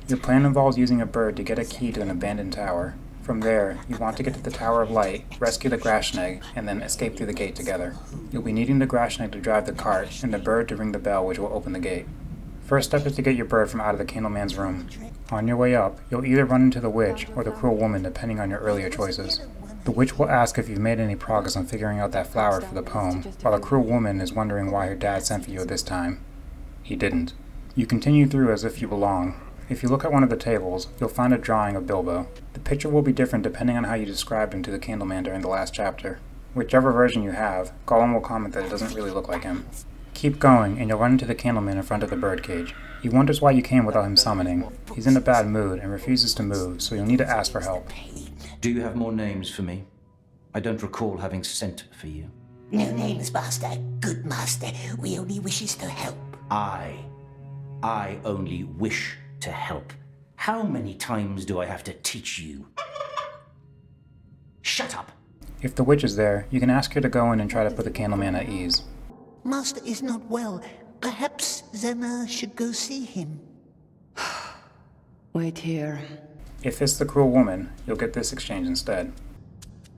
Your plan involves using a bird to get a key to an abandoned tower. From there, you want to get to the Tower of Light, rescue the Grashnig, and then escape through the gate together. You'll be needing the Grashnig to drive the cart, and the bird to ring the bell which will open the gate. First step is to get your bird from out of the Candleman's room. On your way up, you'll either run into the witch or the cruel woman depending on your earlier choices. The witch will ask if you've made any progress on figuring out that flower for the poem, while the cruel woman is wondering why her dad sent for you at this time. He didn't. You continue through as if you belong. If you look at one of the tables, you'll find a drawing of Bilbo. The picture will be different depending on how you described him to the Candleman during the last chapter. Whichever version you have, Gollum will comment that it doesn't really look like him. Keep going, and you'll run into the Candleman in front of the birdcage. He wonders why you came without him summoning. He's in a bad mood and refuses to move, so you'll need to ask for help. Do you have more names for me? I don't recall having sent for you. No names, Master. Good Master. We only wishes to help. I only wish to help. How many times do I have to teach you? Shut up! If the witch is there, you can ask her to go in and try to put the Candleman at ease. Master is not well. Perhaps Zena should go see him. Wait here. If it's the cruel woman, you'll get this exchange instead.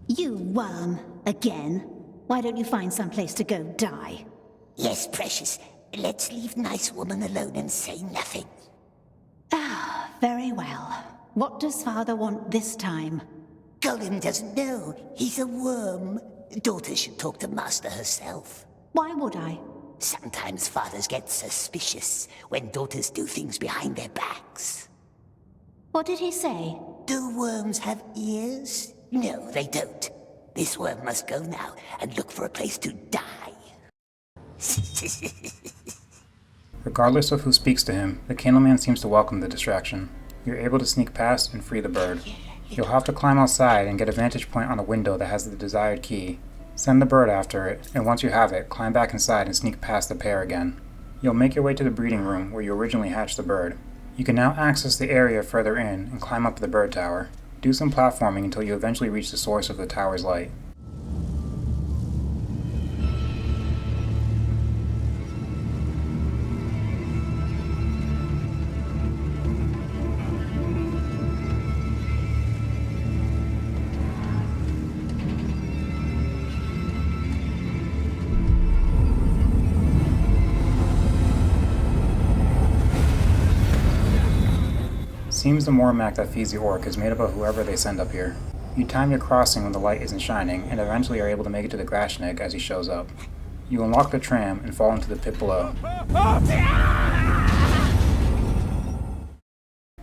You worm, again? Why don't you find some place to go die? Yes, precious. Let's leave nice woman alone and say nothing. Ah, very well. What does father want this time? Gollum doesn't know. He's a worm. Daughter should talk to Master herself. Why would I? Sometimes fathers get suspicious when daughters do things behind their backs. What did he say? Do worms have ears? No, they don't. This worm must go now and look for a place to die. Regardless of who speaks to him, the Candleman seems to welcome the distraction. You're able to sneak past and free the bird. You'll have to climb outside and get a vantage point on a window that has the desired key. Send the bird after it, and once you have it, climb back inside and sneak past the pair again. You'll make your way to the breeding room where you originally hatched the bird. You can now access the area further in and climb up the bird tower. Do some platforming until you eventually reach the source of the tower's light. Seems the Mormac that feeds the orc is made up of whoever they send up here. You time your crossing when the light isn't shining, and eventually are able to make it to the Grashnig as he shows up. You unlock the tram and fall into the pit below.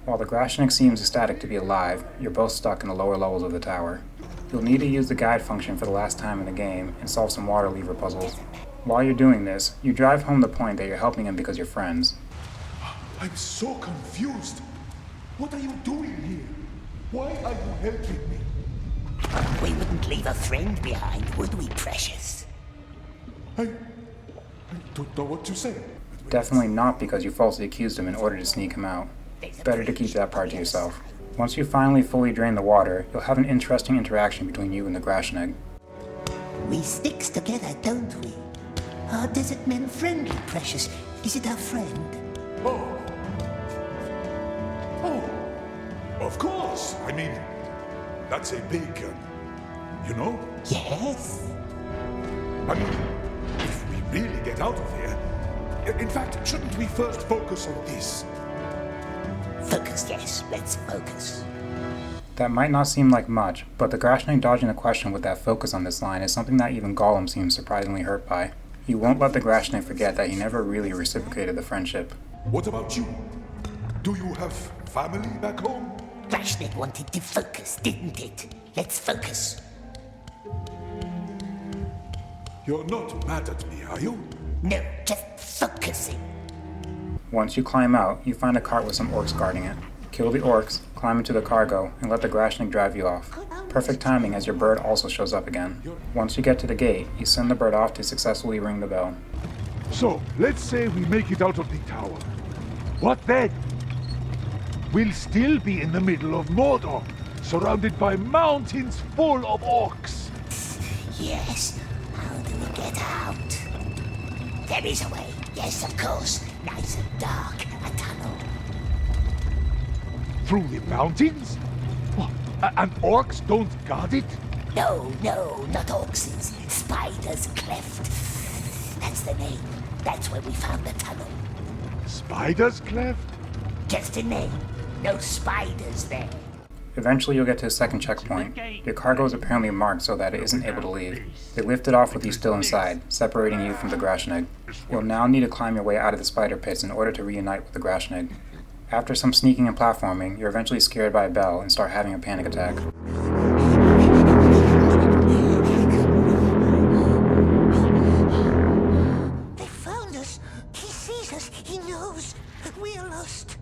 While the Grashnig seems ecstatic to be alive, you're both stuck in the lower levels of the tower. You'll need to use the guide function for the last time in the game and solve some water lever puzzles. While you're doing this, you drive home the point that you're helping him because you're friends. I'm so confused. What are you doing here? Why are you helping me? We wouldn't leave a friend behind, would we, precious? I don't know what to say. Definitely not because you falsely accused him in order to sneak him out. Better to keep that part to yourself. Once you finally fully drain the water, you'll have an interesting interaction between you and the Grashnig. We sticks together, don't we? Are desert men friendly, precious? Is it our friend? Oh, of course. I mean, that's a big, you know? Yes. I mean, if we really get out of here... In fact, shouldn't we first focus on this? Focus, yes. Let's focus. That might not seem like much, but the Grashnig dodging the question with that focus on this line is something that even Gollum seems surprisingly hurt by. He won't let the Grashnig forget that he never really reciprocated the friendship. What about you? Do you have family back home? Grashnig wanted to focus, didn't it? Let's focus. You're not mad at me, are you? No, just focusing. Once you climb out, you find a cart with some orcs guarding it. Kill the orcs, climb into the cargo, and let the Grashnig drive you off. Perfect timing as your bird also shows up again. Once you get to the gate, you send the bird off to successfully ring the bell. So, let's say we make it out of the tower. What then? We'll still be in the middle of Mordor, surrounded by mountains full of orcs. Yes. How do we get out? There is a way. Yes, of course. Nice and dark. A tunnel. Through the mountains? What? And orcs don't guard it? No, not orcs. Spider's Cleft. That's the name. That's where we found the tunnel. Spider's Cleft? Just a name. No spiders there. Eventually you'll get to a second checkpoint. Your cargo is apparently marked so that it isn't able to leave. They lift it off with you still inside, separating you from the Grashnig. You'll now need to climb your way out of the spider pits in order to reunite with the Grashnig. After some sneaking and platforming, you're eventually scared by a bell and start having a panic attack. They found us. He sees us. He knows. We are lost.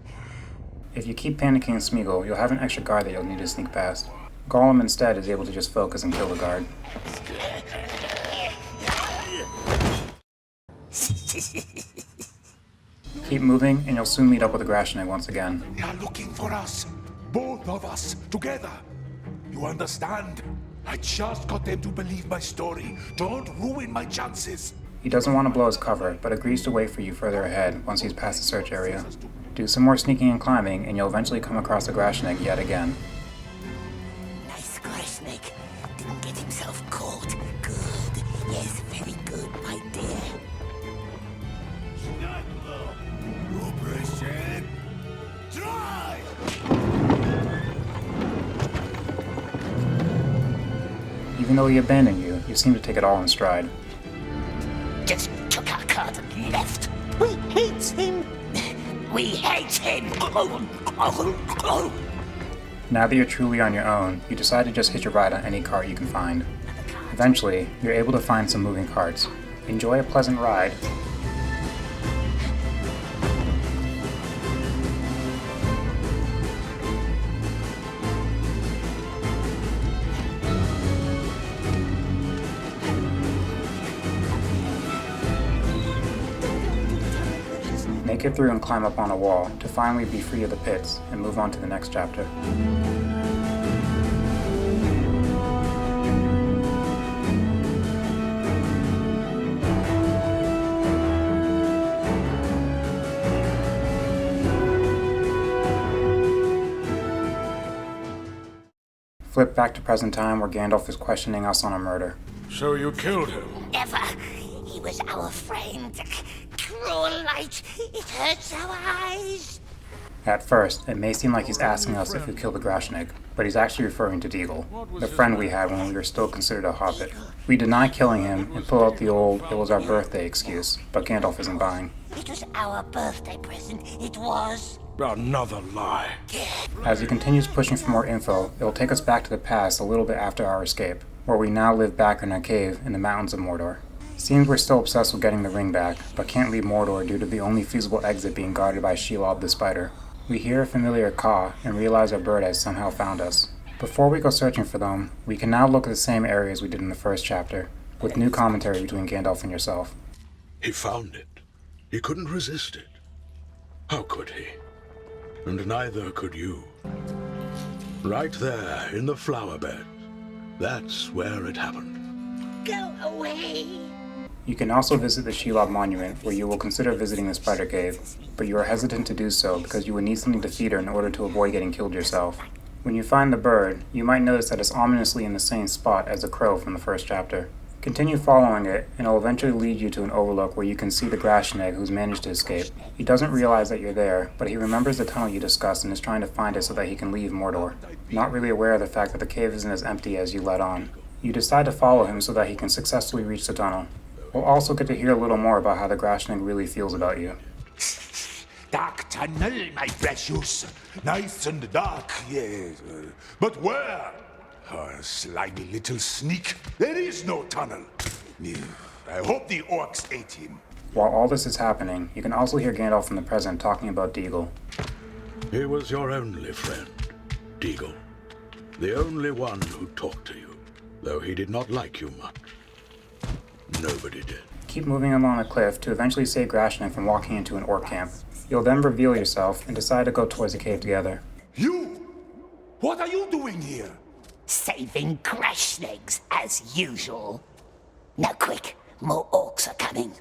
If you keep panicking Smeagol, you'll have an extra guard that you'll need to sneak past. Gollum instead is able to just focus and kill the guard. Keep moving, and you'll soon meet up with the Grashnig once again. They are looking for us. Both of us, together. You understand? I just got them to believe my story. Don't ruin my chances. He doesn't want to blow his cover, but agrees to wait for you further ahead once he's past the search area. Do some more sneaking and climbing, and you'll eventually come across the Grashnig yet again. Nice Grashnig. Didn't get himself caught. Good. Yes, very good, my dear. Operation Try! Even though he abandoned you, you seem to take it all in stride. Just took our card and left. We hate him. We hate him. Now that you're truly on your own, you decide to just hitch a ride on any cart you can find. Eventually, you're able to find some moving carts. Enjoy a pleasant ride. Make it through and climb up on a wall to finally be free of the pits and move on to the next chapter. Flip back to present time where Gandalf is questioning us on a murder. So you killed him? Never. He was our friend. Cruel light. It hurts our eyes. At first, it may seem like he's asking us if we killed the Grashnig, but he's actually referring to Deagle, the friend we had when we were still considered a hobbit. We deny killing him and pull out the old "it was our birthday" excuse, but Gandalf isn't buying. It was our birthday present. It was. Another lie. As he continues pushing for more info, it will take us back to the past a little bit after our escape, where we now live back in a cave in the mountains of Mordor. Seems we're still obsessed with getting the ring back, but can't leave Mordor due to the only feasible exit being guarded by Shelob the spider. We hear a familiar caw and realize our bird has somehow found us. Before we go searching for them, we can now look at the same areas we did in the first chapter, with new commentary between Gandalf and yourself. He found it. He couldn't resist it. How could he? And neither could you. Right there in the flower bed. That's where it happened. Go away. You can also visit the Shelob Monument, where you will consider visiting the Spider Cave, but you are hesitant to do so because you would need something to feed her in order to avoid getting killed yourself. When you find the bird, you might notice that it's ominously in the same spot as the crow from the first chapter. Continue following it, and it will eventually lead you to an overlook where you can see the Grashnig who's managed to escape. He doesn't realize that you're there, but he remembers the tunnel you discussed and is trying to find it so that he can leave Mordor, not really aware of the fact that the cave isn't as empty as you let on. You decide to follow him so that he can successfully reach the tunnel. We'll also get to hear a little more about how the Grashnig really feels about you. Dark tunnel, my precious. Nice and dark, yes. But where? Oh, slimy little sneak. There is no tunnel. I hope the orcs ate him. While all this is happening, you can also hear Gandalf from the present talking about Deagle. He was your only friend, Deagle. The only one who talked to you, though he did not like you much. Nobody did. Keep moving along a cliff to eventually save Grashnig from walking into an orc camp. You'll then reveal yourself and decide to go towards the cave together. You? What are you doing here? Saving Grashnigs, as usual. Now quick, more orcs are coming.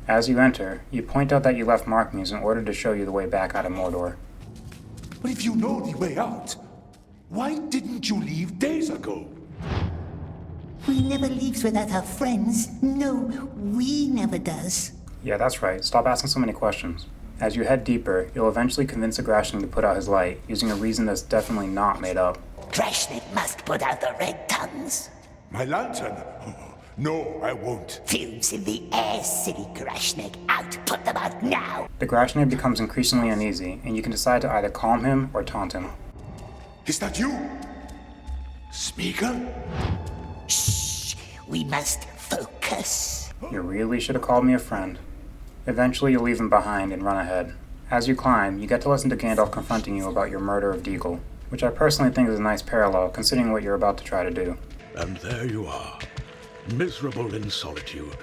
As you enter, you point out that you left markings in order to show you the way back out of Mordor. But if you know the way out, why didn't you leave days ago? We never leaves without our friends. No, we never does. Yeah, that's right. Stop asking so many questions. As you head deeper, you'll eventually convince the Grashnig to put out his light, using a reason that's definitely not made up. Grashnig must put out the red tongues. My lantern? No, I won't. Fumes in the air, silly Grashnig. Out, put them out now. The Grashnig becomes increasingly uneasy, and you can decide to either calm him or taunt him. Is that you? Speaker? Shh, we must focus. You really should have called me a friend. Eventually, you'll leave him behind and run ahead. As you climb, you get to listen to Gandalf confronting you about your murder of Deagle, which I personally think is a nice parallel considering what you're about to try to do. And there you are, miserable in solitude,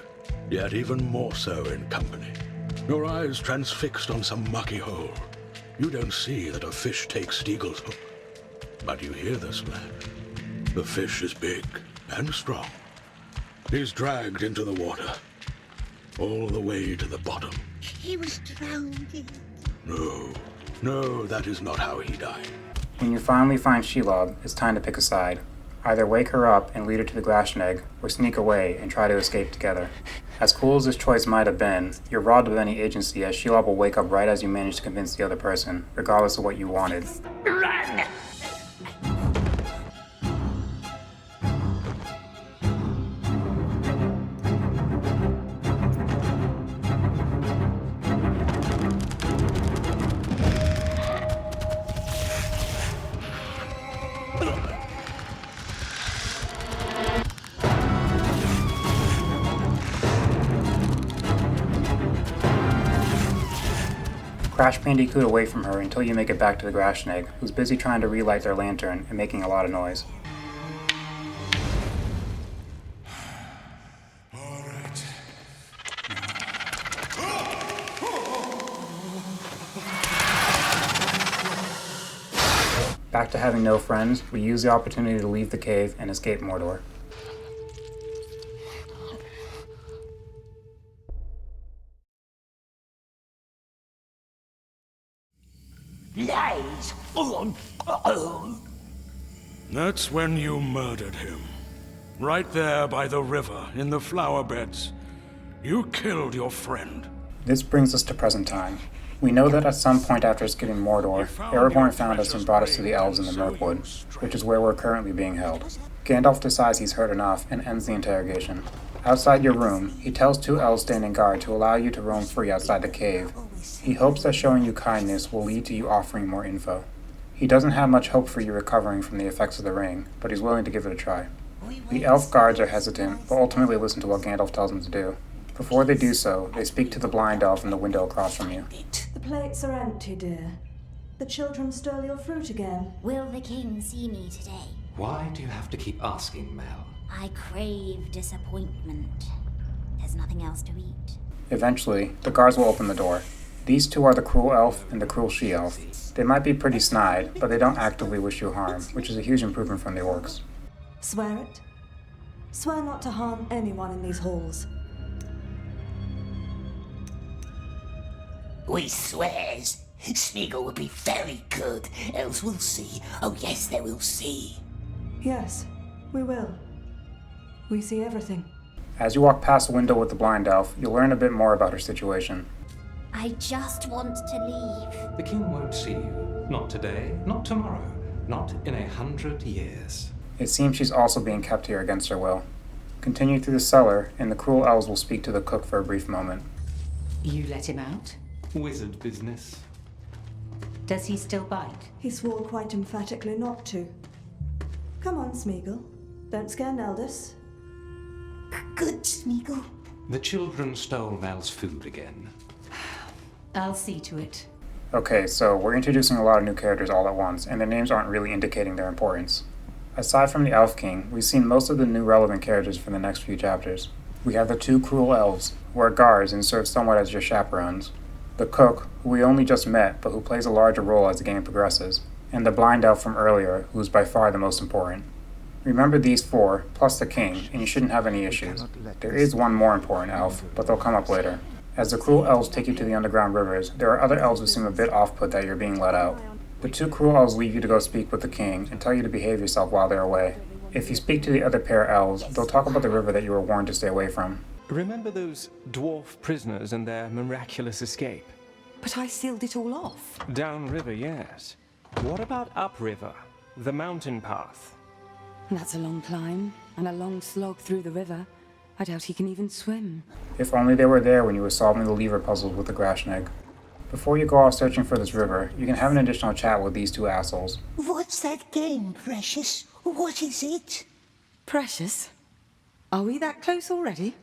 yet even more so in company. Your eyes transfixed on some mucky hole. You don't see that a fish takes Steagle's hook. But you hear the splash. The fish is big and strong. He's dragged into the water. All the way to the bottom. He was drowned. No, that is not how he died. When you finally find Shelob, it's time to pick a side. Either wake her up and lead her to the Grashneg, or sneak away and try to escape together. As cool as this choice might have been, you're robbed of any agency as Shelob will wake up right as you manage to convince the other person, regardless of what you wanted. Run! Crash Bandicoot away from her until you make it back to the Grashneg, who's busy trying to relight their lantern and making a lot of noise. Back to having no friends, we use the opportunity to leave the cave and escape Mordor. Lies! That's when you murdered him. Right there by the river, in the flower beds. You killed your friend. This brings us to present time. We know that at some point after escaping Mordor, Aragorn found us and brought us to the elves in the Mirkwood, which is where we're currently being held. Gandalf decides he's heard enough and ends the interrogation. Outside your room, he tells two elves standing guard to allow you to roam free outside the cave. He hopes that showing you kindness will lead to you offering more info. He doesn't have much hope for you recovering from the effects of the ring, but he's willing to give it a try. The elf guards are hesitant, but ultimately listen to what Gandalf tells them to do. Before they do so, they speak to the blind elf in the window across from you. The plates are empty, dear. The children stole your fruit again. Will the king see me today? Why do you have to keep asking, Mel? I crave disappointment. There's nothing else to eat. Eventually, the guards will open the door. These two are the cruel elf and the cruel she-elf. They might be pretty snide, but they don't actively wish you harm, which is a huge improvement from the orcs. Swear it. Swear not to harm anyone in these halls. We swears. Smeagol will be very good. Else we'll see. Oh yes, they will see. Yes, we will. We see everything. As you walk past the window with the blind elf, you'll learn a bit more about her situation. I just want to leave. The king won't see you. Not today, not tomorrow, not in 100 years. It seems she's also being kept here against her will. Continue through the cellar, and the cruel elves will speak to the cook for a brief moment. You let him out? Wizard business. Does he still bite? He swore quite emphatically not to. Come on, Smeagol. Don't scare Neldis. Good, Smeagol. The children stole Mel's food again. I'll see to it. Okay, so we're introducing a lot of new characters all at once, and their names aren't really indicating their importance. Aside from the Elf King, we've seen most of the new relevant characters for the next few chapters. We have the two cruel elves, who are guards and serve somewhat as your chaperones. The cook, who we only just met, but who plays a larger role as the game progresses. And the blind elf from earlier, who is by far the most important. Remember these four, plus the king, and you shouldn't have any issues. There is one more important elf, but they'll come up later. As the cruel elves take you to the underground rivers, there are other elves who seem a bit off-put that you're being let out. The two cruel elves leave you to go speak with the king and tell you to behave yourself while they're away. If you speak to the other pair elves, they'll talk about the river that you were warned to stay away from. Remember those dwarf prisoners and their miraculous escape? But I sealed it all off. Downriver, yes. What about upriver? The mountain path? That's a long climb, and a long slog through the river. I doubt he can even swim. If only they were there when you were solving the lever puzzles with the Grashneg. Before you go off searching for this river, you can have an additional chat with these two assholes. What's that game, Precious? What is it? Precious? Are we that close already?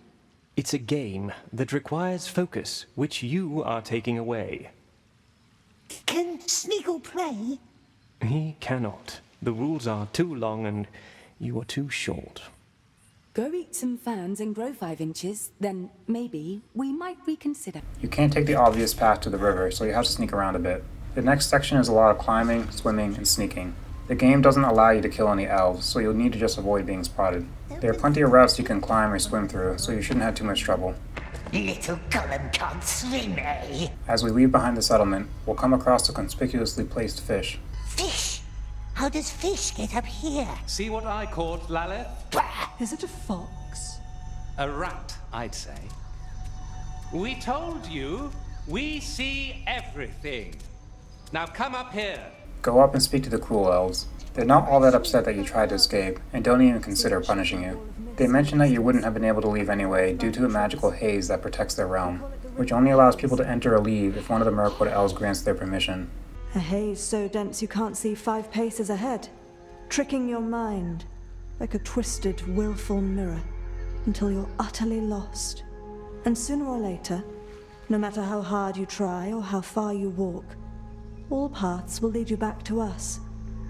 It's a game that requires focus, which you are taking away. Can Smeagol play? He cannot. The rules are too long and you are too short. Go eat some ferns and grow 5 inches, then maybe we might reconsider. You can't take the obvious path to the river, so you have to sneak around a bit. The next section is a lot of climbing, swimming, and sneaking. The game doesn't allow you to kill any elves, so you'll need to just avoid being spotted. There are plenty of routes you can climb or swim through, so you shouldn't have too much trouble. Little Gollum can't swim, eh? As we leave behind the settlement, we'll come across a conspicuously placed fish. Fish? How does fish get up here? See what I caught, Lalith? Is it a fox? A rat, I'd say. We told you, we see everything. Now come up here. Go up and speak to the cruel elves. They're not all that upset that you tried to escape, and don't even consider punishing you. They mention that you wouldn't have been able to leave anyway due to a magical haze that protects their realm, which only allows people to enter or leave if one of the Mirkwood elves grants their permission. A haze so dense you can't see 5 paces ahead, tricking your mind like a twisted, willful mirror until you're utterly lost. And sooner or later, no matter how hard you try or how far you walk, all paths will lead you back to us,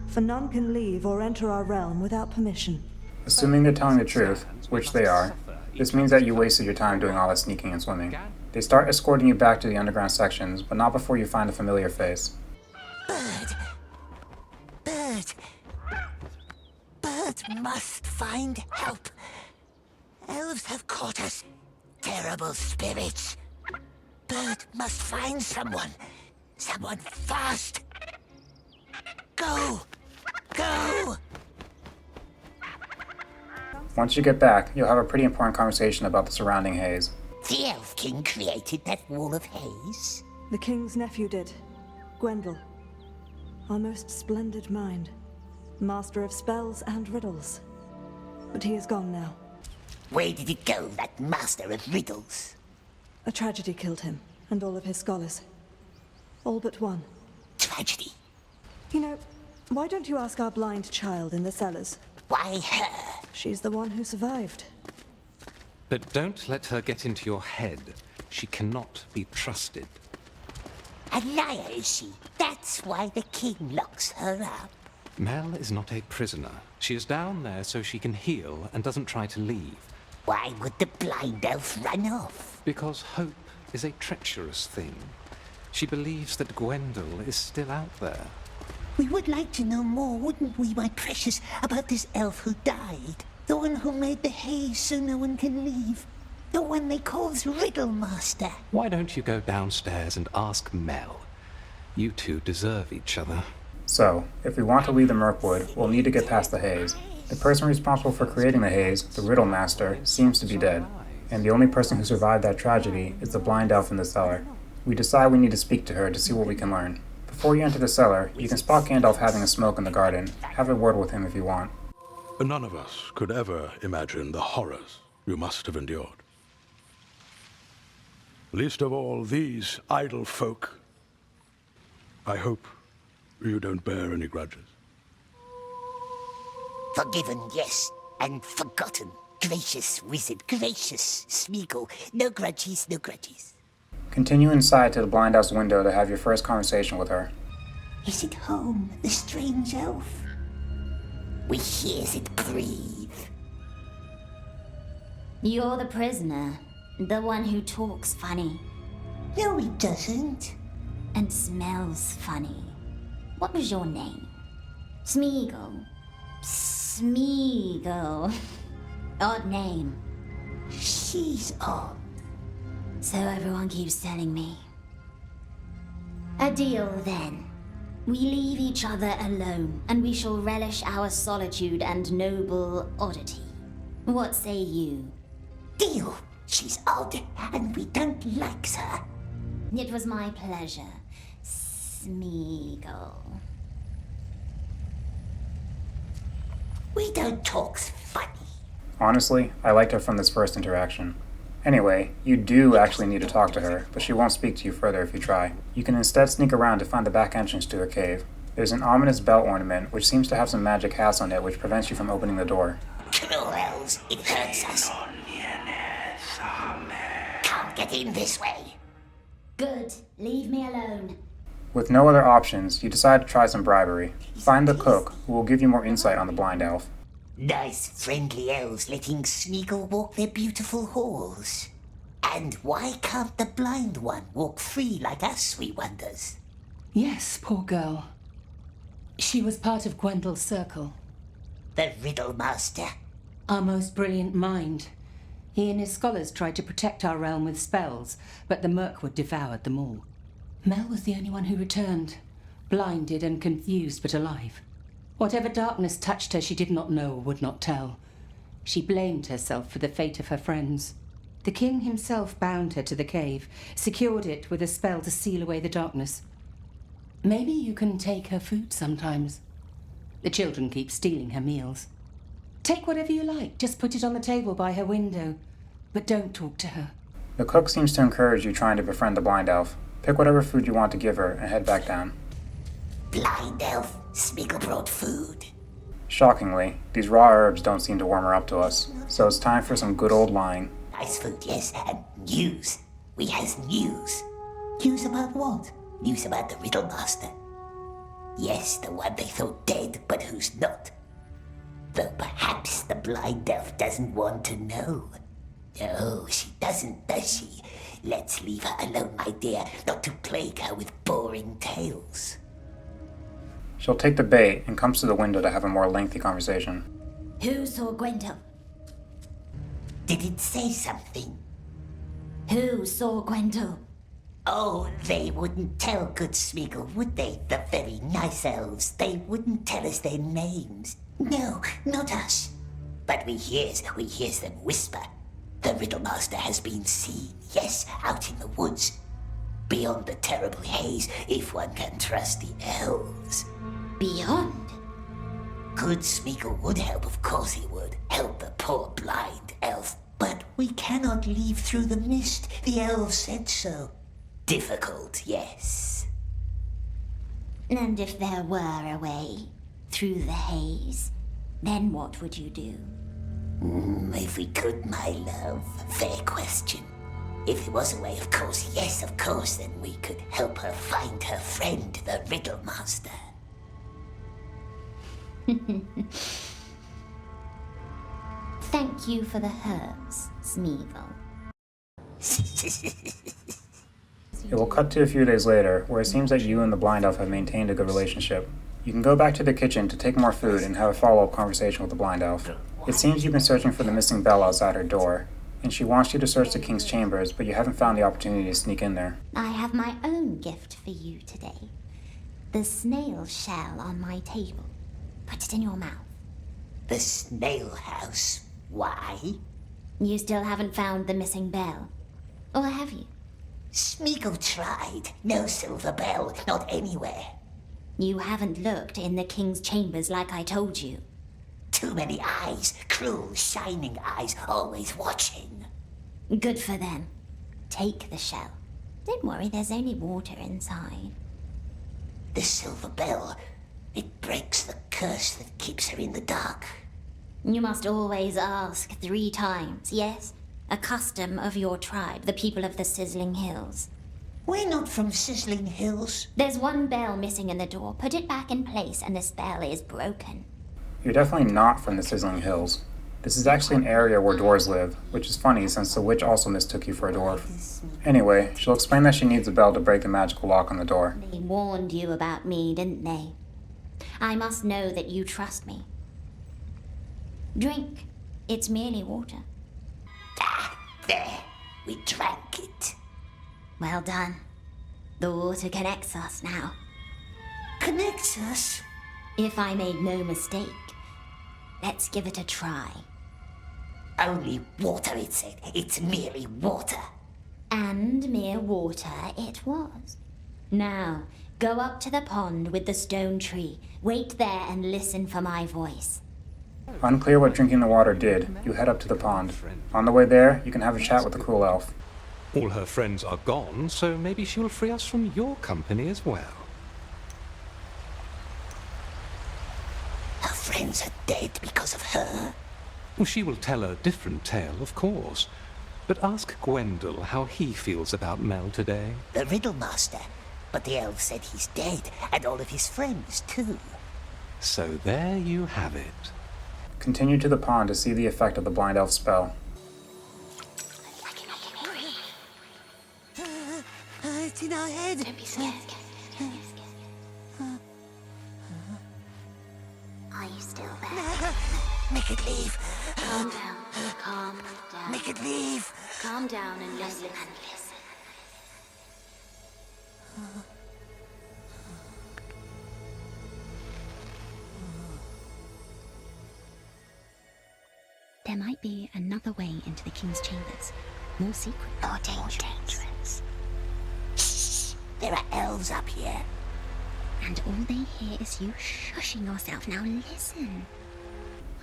for none can leave or enter our realm without permission. Assuming they're telling the truth, which they are, this means that you wasted your time doing all that sneaking and swimming. They start escorting you back to the underground sections, but not before you find a familiar face. Bird must find help. Elves have caught us. Terrible spirits. Bird must find someone. Someone fast. Go! Once you get back, you'll have a pretty important conversation about the surrounding haze. The Elf King created that wall of haze? The king's nephew did. Gwendol. Our most splendid mind. Master of spells and riddles. But he is gone now. Where did it go, that master of riddles? A tragedy killed him, and all of his scholars. All but one. Tragedy? You know, why don't you ask our blind child in the cellars? Why her? She's the one who survived. But don't let her get into your head. She cannot be trusted. A liar, is she? That's why the king locks her up. Mel is not a prisoner. She is down there so she can heal and doesn't try to leave. Why would the blind elf run off? Because hope is a treacherous thing. She believes that Gwendol is still out there. We would like to know more, wouldn't we, my precious, about this elf who died? The one who made the haze so no one can leave. The one they call Riddle Master. Why don't you go downstairs and ask Mel? You two deserve each other. So, if we want to leave the Mirkwood, we'll need to get past the haze. The person responsible for creating the haze, the Riddle Master, seems to be dead, and the only person who survived that tragedy is the blind elf in the cellar. We decide we need to speak to her to see what we can learn. Before you enter the cellar, you can spot Gandalf having a smoke in the garden. Have a word with him if you want. None of us could ever imagine the horrors you must have endured. Least of all these idle folk. I hope you don't bear any grudges. Forgiven, yes, and forgotten. Gracious wizard, gracious Smeagol. No grudges, no grudges. Continue inside to the blind elf's window to have your first conversation with her. Is it home, the strange elf? We hears it breathe. You're the prisoner. The one who talks funny. No, he doesn't. And smells funny. What was your name? Smeagol. Smeagol. Odd name. She's odd. So everyone keeps telling me. A deal then. We leave each other alone, and we shall relish our solitude and noble oddity. What say you? Deal. She's odd, and we don't like her. It was my pleasure, Smeagol. We don't talk funny. Honestly, I liked her from this first interaction. Anyway, you do actually need to talk to her, but she won't speak to you further if you try. You can instead sneak around to find the back entrance to her cave. There's an ominous belt ornament, which seems to have some magic hats on it, which prevents you from opening the door. Cruel elves, it hurts us. Can't get in this way. Good. Leave me alone. With no other options, you decide to try some bribery. Find the cook, who will give you more insight on the blind elf. Nice friendly elves letting Smeagol walk their beautiful halls. And why can't the blind one walk free like us, we wonders? Yes, poor girl. She was part of Gwendel's circle. The Riddle Master. Our most brilliant mind. He and his scholars tried to protect our realm with spells, but the Mirkwood devoured them all. Mel was the only one who returned, blinded and confused but alive. Whatever darkness touched her, she did not know or would not tell. She blamed herself for the fate of her friends. The king himself bound her to the cave, secured it with a spell to seal away the darkness. Maybe you can take her food sometimes. The children keep stealing her meals. Take whatever you like, just put it on the table by her window, but don't talk to her. The cook seems to encourage you trying to befriend the blind elf. Pick whatever food you want to give her and head back down. Blind elf, Smeagol brought food. Shockingly, these raw herbs don't seem to warm her up to us, so it's time for some good old lying. Nice food, yes, and news. We has news. News about what? News about the Riddle Master. Yes, the one they thought dead, but who's not. Though perhaps the blind elf doesn't want to know. No, she doesn't, does she? Let's leave her alone, my dear, not to plague her with boring tales. She'll take the bait and comes to the window to have a more lengthy conversation. Who saw Gwendol? Did it say something? Who saw Gwendol? Oh, they wouldn't tell good Smeagol, would they? The very nice elves. They wouldn't tell us their names. No, not us. But we hears them whisper. The Riddle Master has been seen, yes, out in the woods. Beyond the terrible haze, if one can trust the elves. Beyond? Good Smeagol would help, of course he would. Help the poor blind elf. But we cannot leave through the mist. The elves said so. Difficult, yes. And if there were a way through the haze, then what would you do? If we could, my love. Fair question. If there was a way, of course, yes, of course, then we could help her find her friend, the Riddle Master. Thank you for the herbs, Smeagol. It will cut to a few days later, where it seems that you and the blind elf have maintained a good relationship. You can go back to the kitchen to take more food and have a follow-up conversation with the blind elf. It seems you've been searching for the missing bell outside her door, and she wants you to search the king's chambers, but you haven't found the opportunity to sneak in there. I have my own gift for you today. The snail shell on my table. Put it in your mouth. The snail house? Why? You still haven't found the missing bell. Or have you? Smeagol tried. No silver bell, not anywhere. You haven't looked in the king's chambers like I told you. Too many eyes, cruel, shining eyes, always watching. Good for them. Take the shell. Don't worry, there's only water inside. The silver bell, it breaks the curse that keeps her in the dark. You must always ask 3 times, yes? A custom of your tribe, the people of the Sizzling Hills. We're not from Sizzling Hills. There's one bell missing in the door. Put it back in place and the spell is broken. You're definitely not from the Sizzling Hills. This is actually an area where dwarves live, which is funny since the witch also mistook you for a dwarf. Anyway, she'll explain that she needs a bell to break the magical lock on the door. They warned you about me, didn't they? I must know that you trust me. Drink. It's merely water. Ah, there. We drank it. Well done. The water connects us now. Connects us? If I made no mistake, let's give it a try. Only water, it said. It's merely water. And mere water it was. Now, go up to the pond with the stone tree. Wait there and listen for my voice. Unclear what drinking the water did, you head up to the pond. On the way there, you can have a chat with the cruel elf. All her friends are gone, so maybe she'll free us from your company as well. Her friends are dead because of her. She will tell a different tale, of course. But ask Gwendol how he feels about Mel today. The Riddle Master. But the elf said he's dead, and all of his friends, too. So there you have it. Continue to the pond to see the effect of the blind elf spell. It's in our head. Don't be scared. Are you still there? Make it leave. Calm down. Calm down. Make it leave. Calm down and listen. There might be another way into the King's chambers. More secret. More dangerous. Shh. There are elves up here. And all they hear is you shushing yourself. Now listen.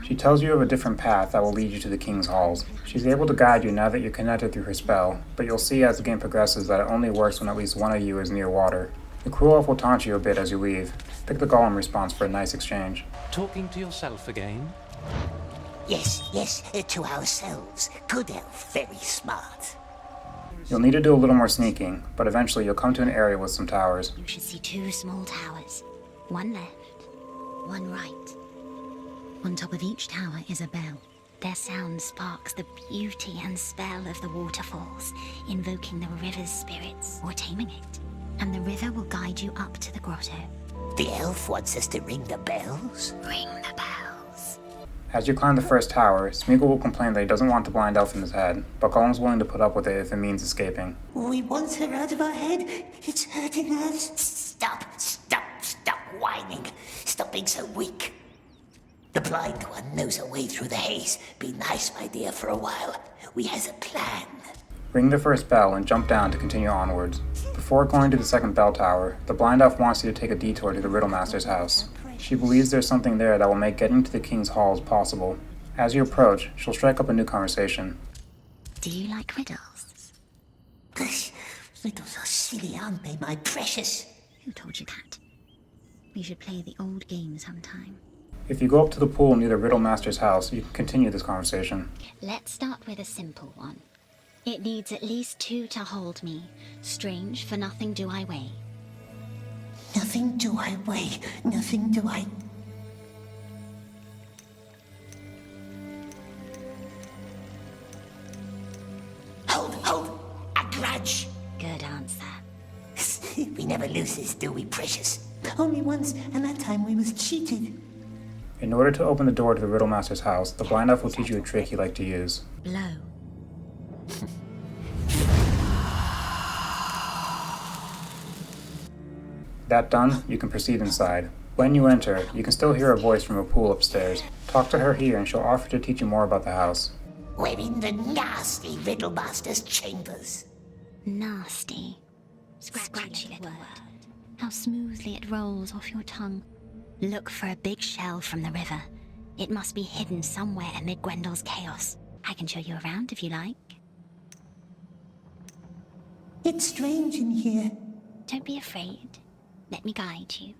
She tells you of a different path that will lead you to the King's halls. She's able to guide you now that you're connected through her spell, but you'll see as the game progresses that it only works when at least one of you is near water. The cruel elf will taunt you a bit as you leave. Pick the Gollum response for a nice exchange. Talking to yourself again? Yes, to ourselves. Good elf, very smart. You'll need to do a little more sneaking, but eventually you'll come to an area with some towers. You should see 2 small towers. One left, one right. On top of each tower is a bell. Their sound sparks the beauty and spell of the waterfalls, invoking the river's spirits or taming it. And the river will guide you up to the grotto. The elf wants us to ring the bells? Ring the bells. As you climb the first tower, Smeagol will complain that he doesn't want the blind elf in his head, but Gollum's willing to put up with it if it means escaping. We want her out of our head. It's hurting us. Stop whining. Stop being so weak. The blind one knows her way through the haze. Be nice, my dear, for a while. We has a plan. Ring the first bell and jump down to continue onwards. Before going to the second bell tower, the blind elf wants you to take a detour to the Riddlemaster's house. She believes there's something there that will make getting to the King's halls possible. As you approach, she'll strike up a new conversation. Do you like riddles? Riddles are silly, aren't they, my precious? Who told you that? We should play the old game sometime. If you go up to the pool near the Riddlemaster's house, you can continue this conversation. Let's start with a simple one. It needs at least 2 to hold me. Strange, for nothing do I weigh. Nothing do I weigh, nothing do I... Hold! A grudge! Good answer. We never lose this, do we, precious? Only once, and that time we was cheated. In order to open the door to the Riddlemaster's house, the blind elf will teach you a trick he likes to use. Blow. That done, you can proceed inside. When you enter, you can still hear a voice from a pool upstairs. Talk to her here and she'll offer to teach you more about the house. We're in the nasty Riddlemaster's chambers. Nasty. Scratchy little word. How smoothly it rolls off your tongue. Look for a big shell from the river. It must be hidden somewhere amid Gwendel's chaos. I can show you around if you like. It's strange in here. Don't be afraid. Let me guide you.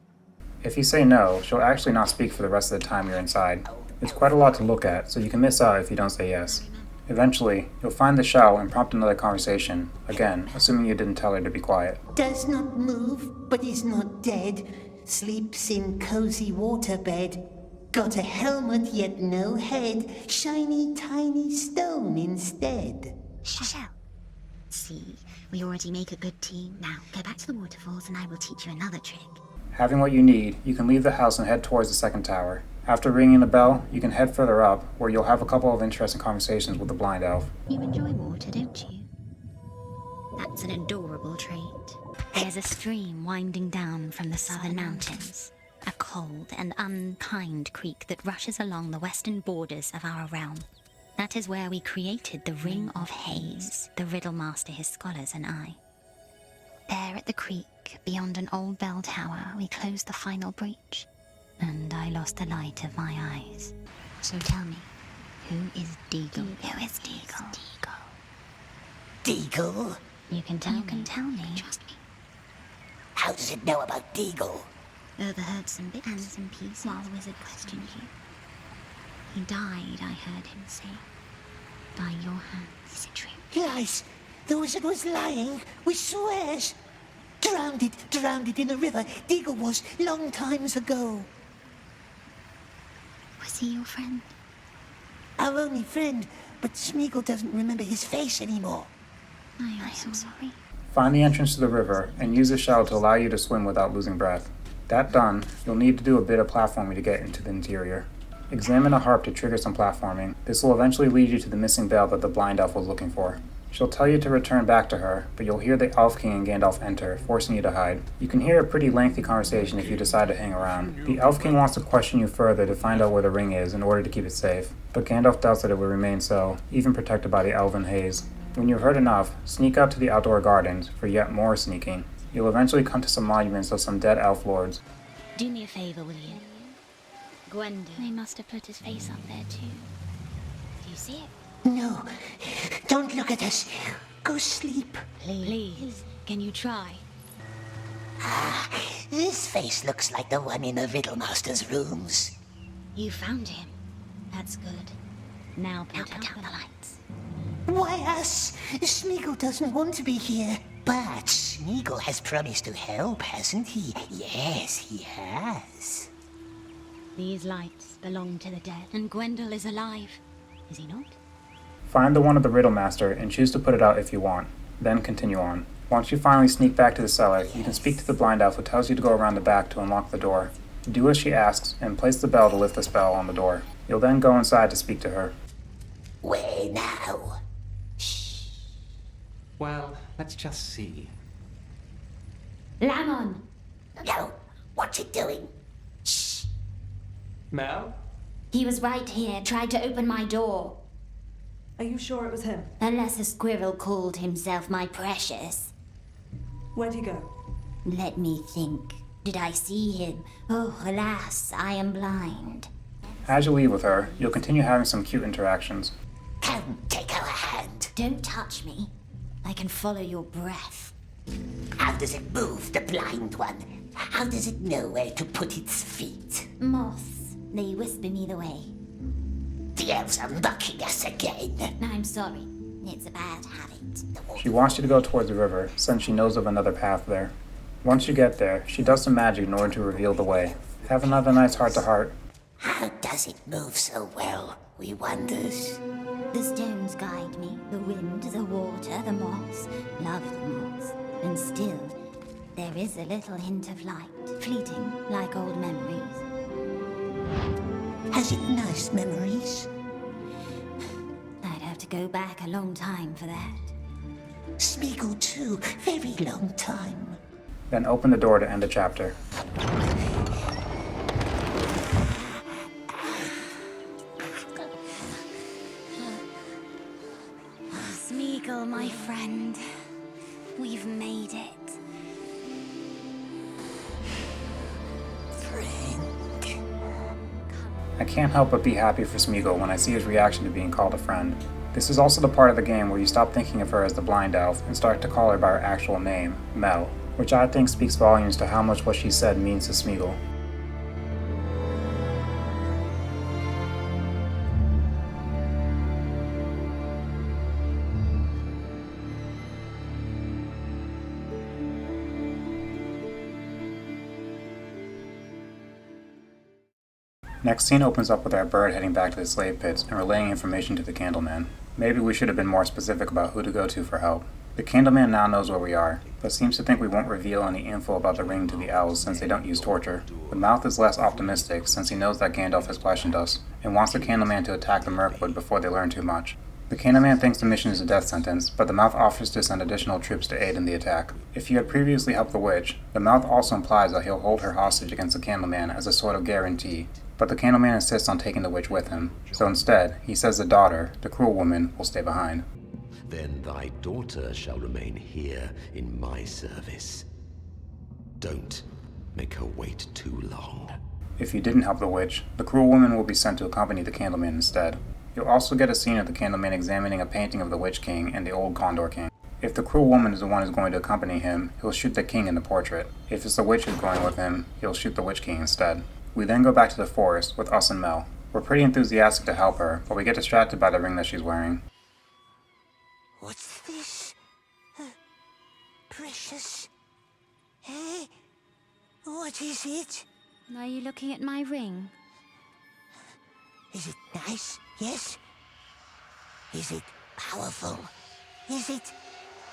If you say no, she'll actually not speak for the rest of the time you're inside. It's quite a lot to look at, so you can miss out if you don't say yes. Eventually, you'll find the shell and prompt another conversation, again, assuming you didn't tell her to be quiet. Does not move, but is not dead. Sleeps in cozy waterbed. Got a helmet, yet no head. Shiny, tiny stone instead. Shell. See, we already make a good team. Now, go back to the waterfalls and I will teach you another trick. Having what you need, you can leave the house and head towards the second tower. After ringing the bell, you can head further up, where you'll have a couple of interesting conversations with the blind elf. You enjoy water, don't you? That's an adorable trait. There's a stream winding down from the southern mountains. A cold and unkind creek that rushes along the western borders of our realm. That is where we created the Ring of Haze, the Riddlemaster, his scholars, and I. There at the creek, beyond an old bell tower, we closed the final breach. And I lost the light of my eyes. So tell me, who is Deagle? Who is Deagle? Deagle? You can tell me. Trust me. How does it know about Deagle? Overheard some bits and some pieces while the wizard questioned you. He died, I heard him say. By your hands. Is it true? Lies! The wizard was lying. We swears. Drowned it in a river. Deagle was long times ago. Was he your friend? our only friend, but Smeagol doesn't remember his face anymore. I am sorry. Find the entrance to the river and use the shell to allow you to swim without losing breath. That done, you'll need to do a bit of platforming to get into the interior. Examine a harp to trigger some platforming. This will eventually lead you to the missing bell that the blind elf was looking for. She'll tell you to return back to her, but you'll hear the Elf King and Gandalf enter, forcing you to hide. You can hear a pretty lengthy conversation if you decide to hang around. The Elf King wants to question you further to find out where the ring is in order to keep it safe, but Gandalf doubts that it will remain so, even protected by the elven haze. When you've heard enough, sneak out to the outdoor gardens for yet more sneaking. You'll eventually come to some monuments of some dead elf lords. Do me a favor, will you? Gwendol. They must have put his face up there too. Do you see it? No, don't look at us. Go sleep. Please, can you try? Ah, this face looks like the one in the Riddlemaster's rooms. You found him. That's good. Now put out the lights. Why us? Smeagol doesn't want to be here. But Smeagol has promised to help, hasn't he? Yes, he has. These lights belong to the dead, and Gwendol is alive. Is he not? Find the one of the Riddlemaster and choose to put it out if you want. Then continue on. Once you finally sneak back to the cellar, you can speak to the blind elf who tells you to go around the back to unlock the door. Do as she asks, and place the bell to lift the spell on the door. You'll then go inside to speak to her. Where now? Well, let's just see. Lamon! No, what you doing? Shh. Mel? He was right here, tried to open my door. Are you sure it was him? Unless a squirrel called himself my precious. Where'd he go? Let me think. Did I see him? Oh, alas, I am blind. As you leave with her, you'll continue having some cute interactions. Come, take our hand. Don't touch me. I can follow your breath. How does it move, the blind one? How does it know where to put its feet? Moths. They whisper me the way. The elves are mocking us again. I'm sorry. It's a bad habit. She wants you to go towards the river, since she knows of another path there. Once you get there, she does some magic in order to reveal the way. Have another nice heart-to-heart. How does it move so well, we wonders? The stones guide me. The wind, the water, the moss. Love the moss. And still, there is a little hint of light, fleeting like old memories. Has it nice memories? I'd have to go back a long time for that. Smeagol too, very long time. Then open the door to end the chapter. Smeagol, my friend. We've made it. I can't help but be happy for Smeagol when I see his reaction to being called a friend. This is also the part of the game where you stop thinking of her as the blind elf and start to call her by her actual name, Mel, which I think speaks volumes to how much what she said means to Smeagol. Next scene opens up with our bird heading back to the slave pits and relaying information to the Candleman. Maybe we should have been more specific about who to go to for help. The Candleman now knows where we are, but seems to think we won't reveal any info about the ring to the elves since they don't use torture. The Mouth is less optimistic since he knows that Gandalf has questioned us, and wants the Candleman to attack the Mirkwood before they learn too much. The Candleman thinks the mission is a death sentence, but the Mouth offers to send additional troops to aid in the attack. If you had previously helped the witch, the Mouth also implies that he'll hold her hostage against the Candleman as a sort of guarantee. But the Candleman insists on taking the witch with him, so instead, he says the daughter, the cruel woman, will stay behind. Then thy daughter shall remain here in my service. Don't make her wait too long. If you didn't help the witch, the cruel woman will be sent to accompany the Candleman instead. You'll also get a scene of the Candleman examining a painting of the Witch King and the old Condor King. If the cruel woman is the one who's going to accompany him, he'll shoot the king in the portrait. If it's the witch who's going with him, he'll shoot the Witch King instead. We then go back to the forest with us and Mel. We're pretty enthusiastic to help her, but we get distracted by the ring that she's wearing. What's this? Precious? Eh? What is it? Are you looking at my ring? Is it nice? Yes? Is it powerful? Is it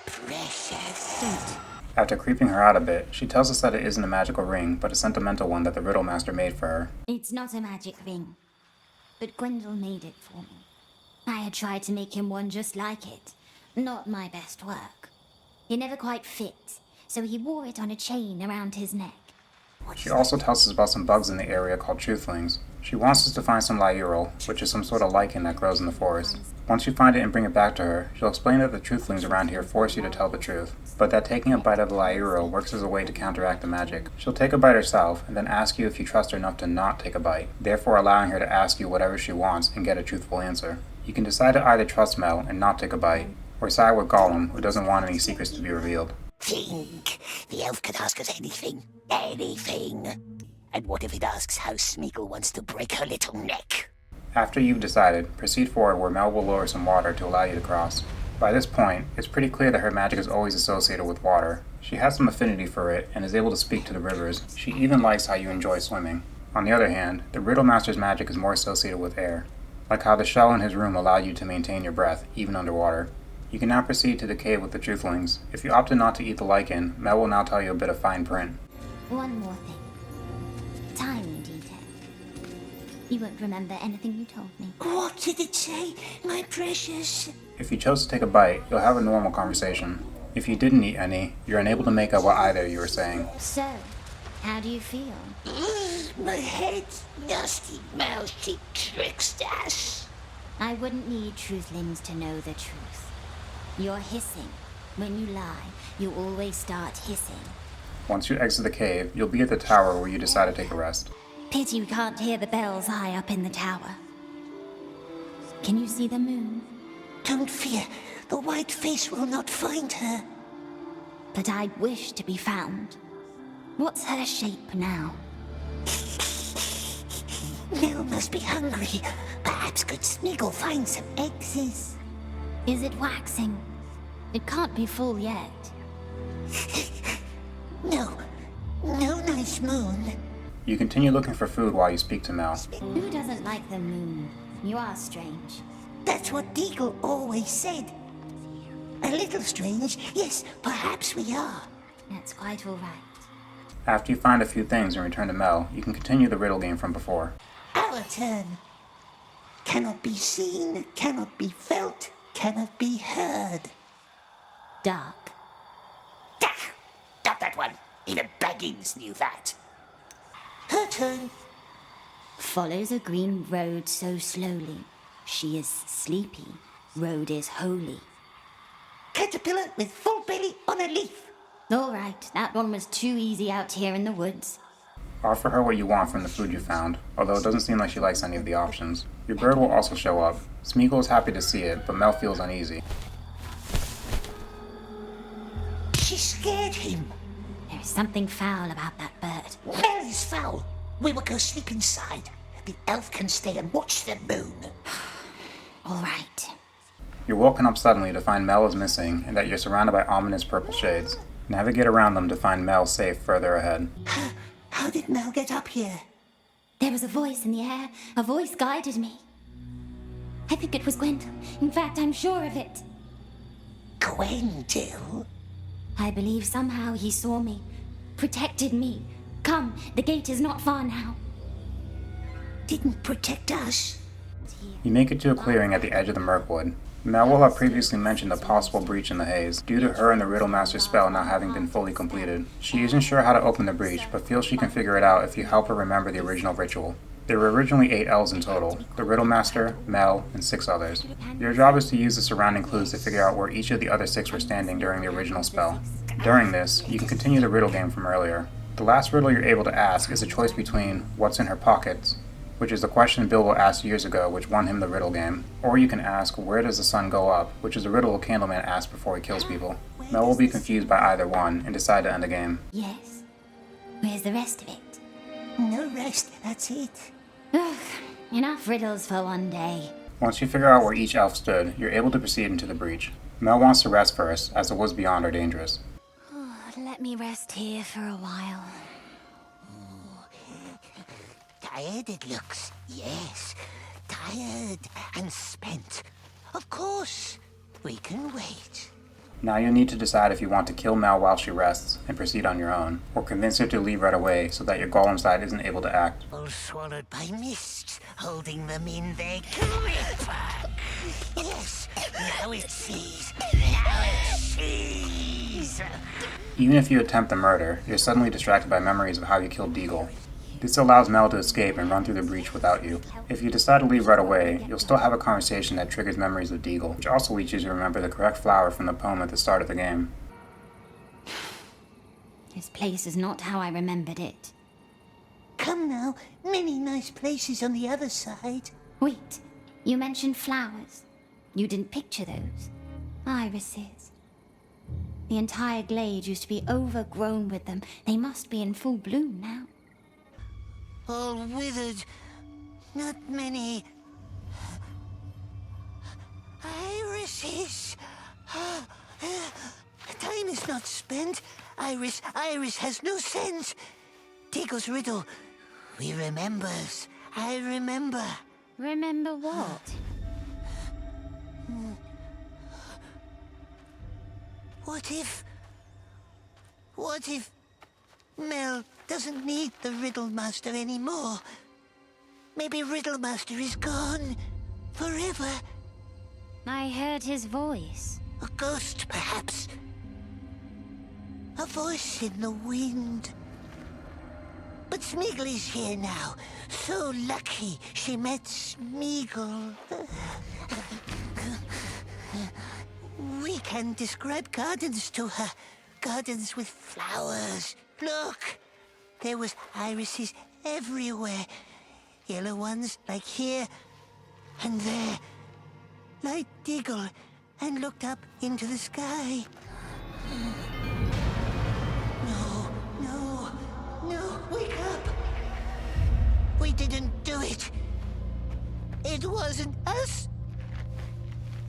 precious? After creeping her out a bit, she tells us that it isn't a magical ring, but a sentimental one that the Riddle Master made for her. It's not a magic ring, but Gwendol made it for me. I had tried to make him one just like it. Not my best work. It never quite fit, so he wore it on a chain around his neck. She also tells us about some bugs in the area called truthlings. She wants us to find some lyerol, which is some sort of lichen that grows in the forest. Once you find it and bring it back to her, she'll explain that the truthlings around here force you to tell the truth, but that taking a bite of the lyerol works as a way to counteract the magic. She'll take a bite herself, and then ask you if you trust her enough to not take a bite, therefore allowing her to ask you whatever she wants and get a truthful answer. You can decide to either trust Mel and not take a bite, or side with Gollum, who doesn't want any secrets to be revealed. Think. The elf could ask us anything. Anything. And what if it asks how Smeagol wants to break her little neck? After you've decided, proceed forward where Mel will lower some water to allow you to cross. By this point, it's pretty clear that her magic is always associated with water. She has some affinity for it and is able to speak to the rivers. She even likes how you enjoy swimming. On the other hand, the Riddle Master's magic is more associated with air, like how the shell in his room allowed you to maintain your breath, even underwater. You can now proceed to the cave with the truthlings. If you opted not to eat the lichen, Mel will now tell you a bit of fine print. One more thing. Tiny detail. You won't remember anything you told me. What did it say, my precious? If you chose to take a bite, you'll have a normal conversation. If you didn't eat any, you're unable to make out what either of you were saying. So, how do you feel? My head, nasty mouthy tricksters. I wouldn't need truthlings to know the truth. You're hissing. When you lie, you always start hissing. Once you exit the cave, you'll be at the tower where you decide to take a rest. Pity you can't hear the bells high up in the tower. Can you see the moon? Don't fear. The white face will not find her. But I'd wish to be found. What's her shape now? Nell must be hungry. Perhaps good Smeagol find some eggs. Is it waxing? It can't be full yet. No nice moon. You continue looking for food while you speak to Mel. Who doesn't like the moon? You are strange. That's what Deagle always said. A little strange, yes, perhaps we are. That's quite all right. After you find a few things and return to Mel, you can continue the riddle game from before. Our turn. Cannot be seen, cannot be felt, cannot be heard. Dark. Got that one. Even Baggins knew that. Her turn. Follows a green road so slowly. She is sleepy. Road is holy. Caterpillar with full belly on a leaf. All right, that one was too easy out here in the woods. Offer her what you want from the food you found, although it doesn't seem like she likes any of the options. Your bird will also show up. Smeagol is happy to see it, but Mel feels uneasy. She scared him. There's something foul about that bird. Mel is foul. We will go sleep inside. The elf can stay and watch the moon. All right. You're woken up suddenly to find Mel is missing and that you're surrounded by ominous purple shades. Navigate around them to find Mel safe further ahead. How did Mel get up here? There was a voice in the air. A voice guided me. I think it was Gwendol. In fact, I'm sure of it. Gwendol? I believe somehow he saw me, protected me. Come, the gate is not far now. Didn't protect us. You make it to a clearing at the edge of the Mirkwood. Mel will have previously mentioned a possible breach in the haze, due to her and the Riddle Master's spell not having been fully completed. She isn't sure how to open the breach, but feels she can figure it out if you help her remember the original ritual. There were originally 8 elves in total, the Riddle Master, Mel, and 6 others. Your job is to use the surrounding clues to figure out where each of the other 6 were standing during the original spell. During this, you can continue the riddle game from earlier. The last riddle you're able to ask is a choice between what's in her pockets, which is the question Bilbo asked years ago which won him the riddle game, or you can ask where does the sun go up, which is a riddle Candleman asks before he kills people. Mel will be confused by either one and decide to end the game. Yes. Where's the rest of it? No rest, that's it. Ugh, enough riddles for one day. Once you figure out where each elf stood, you're able to proceed into the breach. Mel wants to rest first, as the woods beyond are dangerous. Let me rest here for a while. Tired it looks, yes. Tired and spent. Of course. We can wait. Now you'll need to decide if you want to kill Mel while she rests and proceed on your own, or convince her to leave right away so that your golem side isn't able to act. All swallowed by mists, holding them in their grip. Yes, now it sees. Now it sees. Even if you attempt the murder, you're suddenly distracted by memories of how you killed Deagle. This allows Mel to escape and run through the breach without you. If you decide to leave right away, you'll still have a conversation that triggers memories of Deagle, which also leads you to remember the correct flower from the poem at the start of the game. This place is not how I remembered it. Come now, many nice places on the other side. Wait, you mentioned flowers. You didn't picture those. Irises. The entire glade used to be overgrown with them. They must be in full bloom now. All withered. Not many. Irises. Time is not spent. Iris has no sense. Deagle's riddle. We remembers. I remember. Remember what? What if Mel doesn't need the Riddle Master anymore? Maybe Riddle Master is gone forever. I heard his voice. A ghost, perhaps. A voice in the wind. But Smeagol is here now. So lucky she met Smeagol. We can describe gardens to her. Gardens with flowers. Look! There was irises everywhere. Yellow ones, like here and there. Like Deagle, and looked up into the sky. No, wake up! We didn't do it. It wasn't us.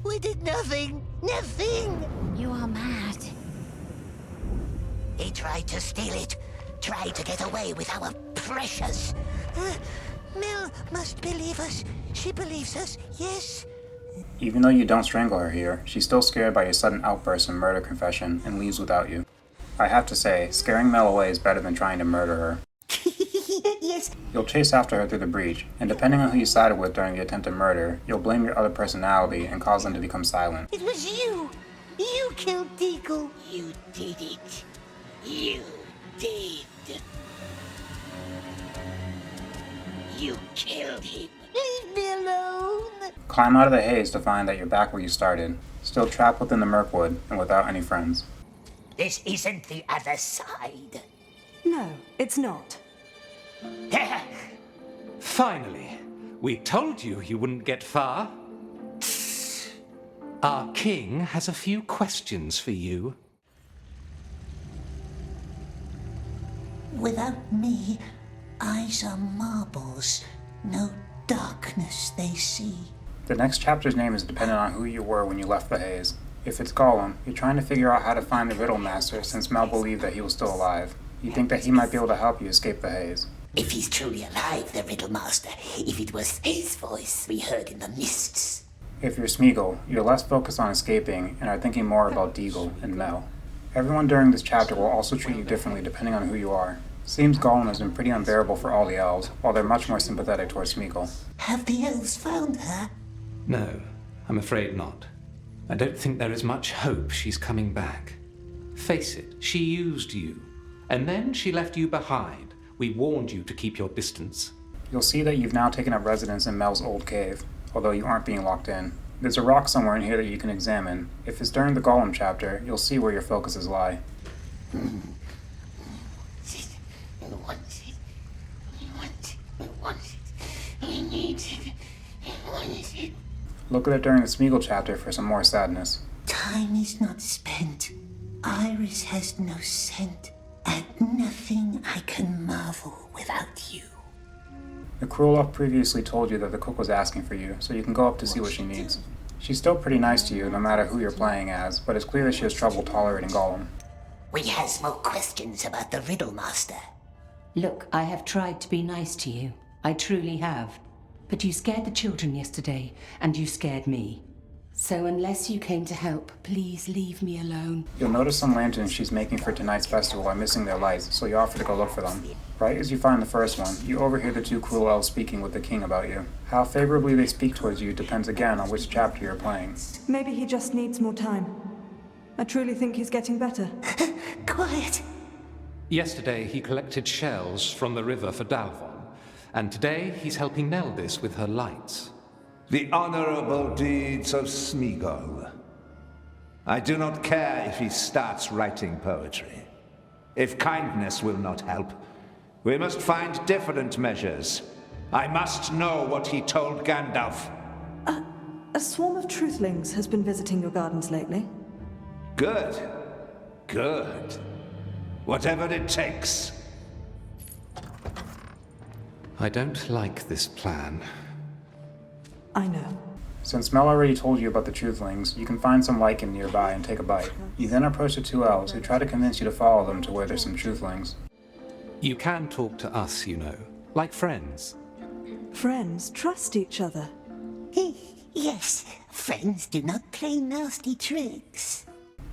We did nothing. You are mad. He tried to steal it. Tried to get away with our precious. Mel must believe us. She believes us, yes. Even though you don't strangle her here, she's still scared by your sudden outburst and murder confession and leaves without you. I have to say, scaring Mel away is better than trying to murder her. Yes. You'll chase after her through the breach, and depending on who you sided with during the attempted murder, you'll blame your other personality and cause them to become silent. It was you. You killed Deagle. You did it. You did. You killed him. Leave me alone. Climb out of the haze to find that you're back where you started, still trapped within the Mirkwood and without any friends. This isn't the other side. No, it's not. Finally, we told you you wouldn't get far. Our king has a few questions for you. Without me, eyes are marbles. No darkness they see. The next chapter's name is dependent on who you were when you left the haze. If it's Gollum, you're trying to figure out how to find the Riddle Master since Mel believed that he was still alive. You think that he might be able to help you escape the haze. If he's truly alive, the Riddle Master, if it was his voice we heard in the mists. If you're Smeagol, you're less focused on escaping and are thinking more about Deagle and Mel. Everyone during this chapter will also treat you differently depending on who you are. Seems Gollum has been pretty unbearable for all the elves, while they're much more sympathetic towards Smeagol. Have the elves found her? No, I'm afraid not. I don't think there is much hope she's coming back. Face it, she used you, and then she left you behind. We warned you to keep your distance. You'll see that you've now taken up residence in Mel's old cave, although you aren't being locked in. There's a rock somewhere in here that you can examine. If it's during the Gollum chapter, you'll see where your focuses lie. Look at it during the Smeagol chapter for some more sadness. Time is not spent. Iris has no scent. At nothing I can marvel without you. The Cruel Elf previously told you that the cook was asking for you, so you can go up to see what she needs. She's still pretty nice to you, no matter who you're playing as, but it's clear that she has trouble tolerating Gollum. We has more questions about the Riddle Master. Look, I have tried to be nice to you. I truly have. But you scared the children yesterday, and you scared me. So unless you came to help, please leave me alone. You'll notice some lanterns she's making for tonight's festival are missing their lights, so you offer to go look for them. Right as you find the first one, you overhear the two cruel elves speaking with the king about you. How favorably they speak towards you depends again on which chapter you're playing. Maybe he just needs more time. I truly think he's getting better. Quiet! Yesterday, he collected shells from the river for Dalvon, and today he's helping Nelvis with her lights. The honorable deeds of Smeagol. I do not care if he starts writing poetry. If kindness will not help, we must find different measures. I must know what he told Gandalf. A swarm of truthlings has been visiting your gardens lately. Good. Good. Whatever it takes. I don't like this plan. I know. Since Mel already told you about the truthlings, you can find some lichen nearby and take a bite. You then approach the two elves who try to convince you to follow them to where there's some truthlings. You can talk to us, you know, like friends. Friends trust each other. Yes, friends do not play nasty tricks.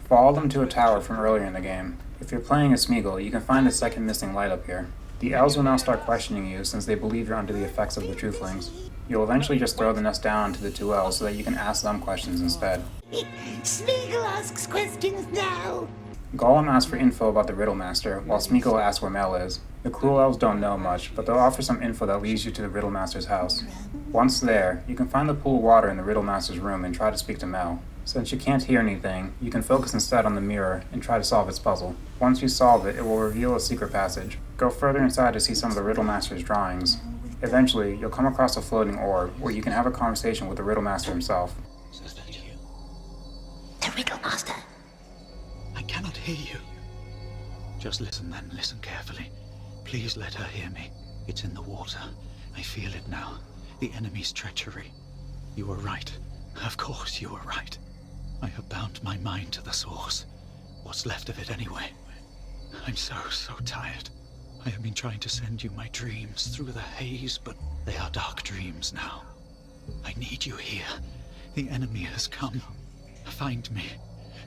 Follow them to a tower from earlier in the game. If you're playing as Smeagol, you can find the second missing light up here. The elves will now start questioning you since they believe you're under the effects of the truthlings. You'll eventually just throw the nest down to the two elves so that you can ask them questions instead. Smeagol asks questions now! Gollum asks for info about the Riddlemaster, while Smeagol asks where Mel is. The cruel elves don't know much, but they'll offer some info that leads you to the Riddlemaster's house. Once there, you can find the pool of water in the Riddlemaster's room and try to speak to Mel. Since you can't hear anything, you can focus instead on the mirror and try to solve its puzzle. Once you solve it, it will reveal a secret passage. Go further inside to see some of the Riddlemaster's drawings. Eventually, you'll come across a floating orb, where you can have a conversation with the Riddlemaster himself. The Riddlemaster! I cannot hear you. Just listen then, listen carefully. Please let her hear me. It's in the water. I feel it now. The enemy's treachery. You were right. Of course you were right. I have bound my mind to the source. What's left of it anyway? I'm so tired. I have been trying to send you my dreams through the haze, but they are dark dreams now. I need you here. The enemy has come. Find me.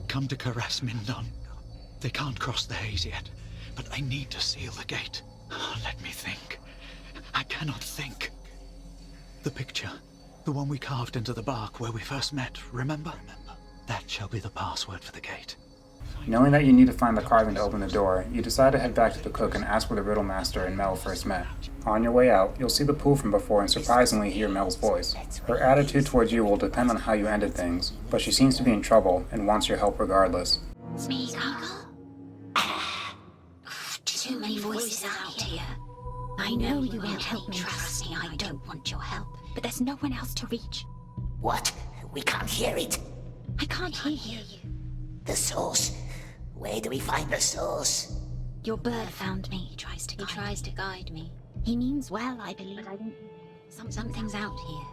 Come to Caress Mindon. They can't cross the haze yet, but I need to seal the gate. Let me think. I cannot think. The picture. The one we carved into the bark where we first met, remember? That shall be the password for the gate. Knowing that you need to find the carving to open the door, you decide to head back to the cook and ask where the Riddlemaster and Mel first met. On your way out, you'll see the pool from before and surprisingly hear Mel's voice. Her attitude towards you will depend on how you ended things, but she seems to be in trouble and wants your help regardless. Smeagol? Too many voices out here. I know you won't help me, trust me, I don't want your help. But there's no one else to reach. What? We can't hear it. I can't hear you. The source. Where do we find the source? Your bird found me. He tries to guide me. He means well, I believe. But I don't... Something's out here.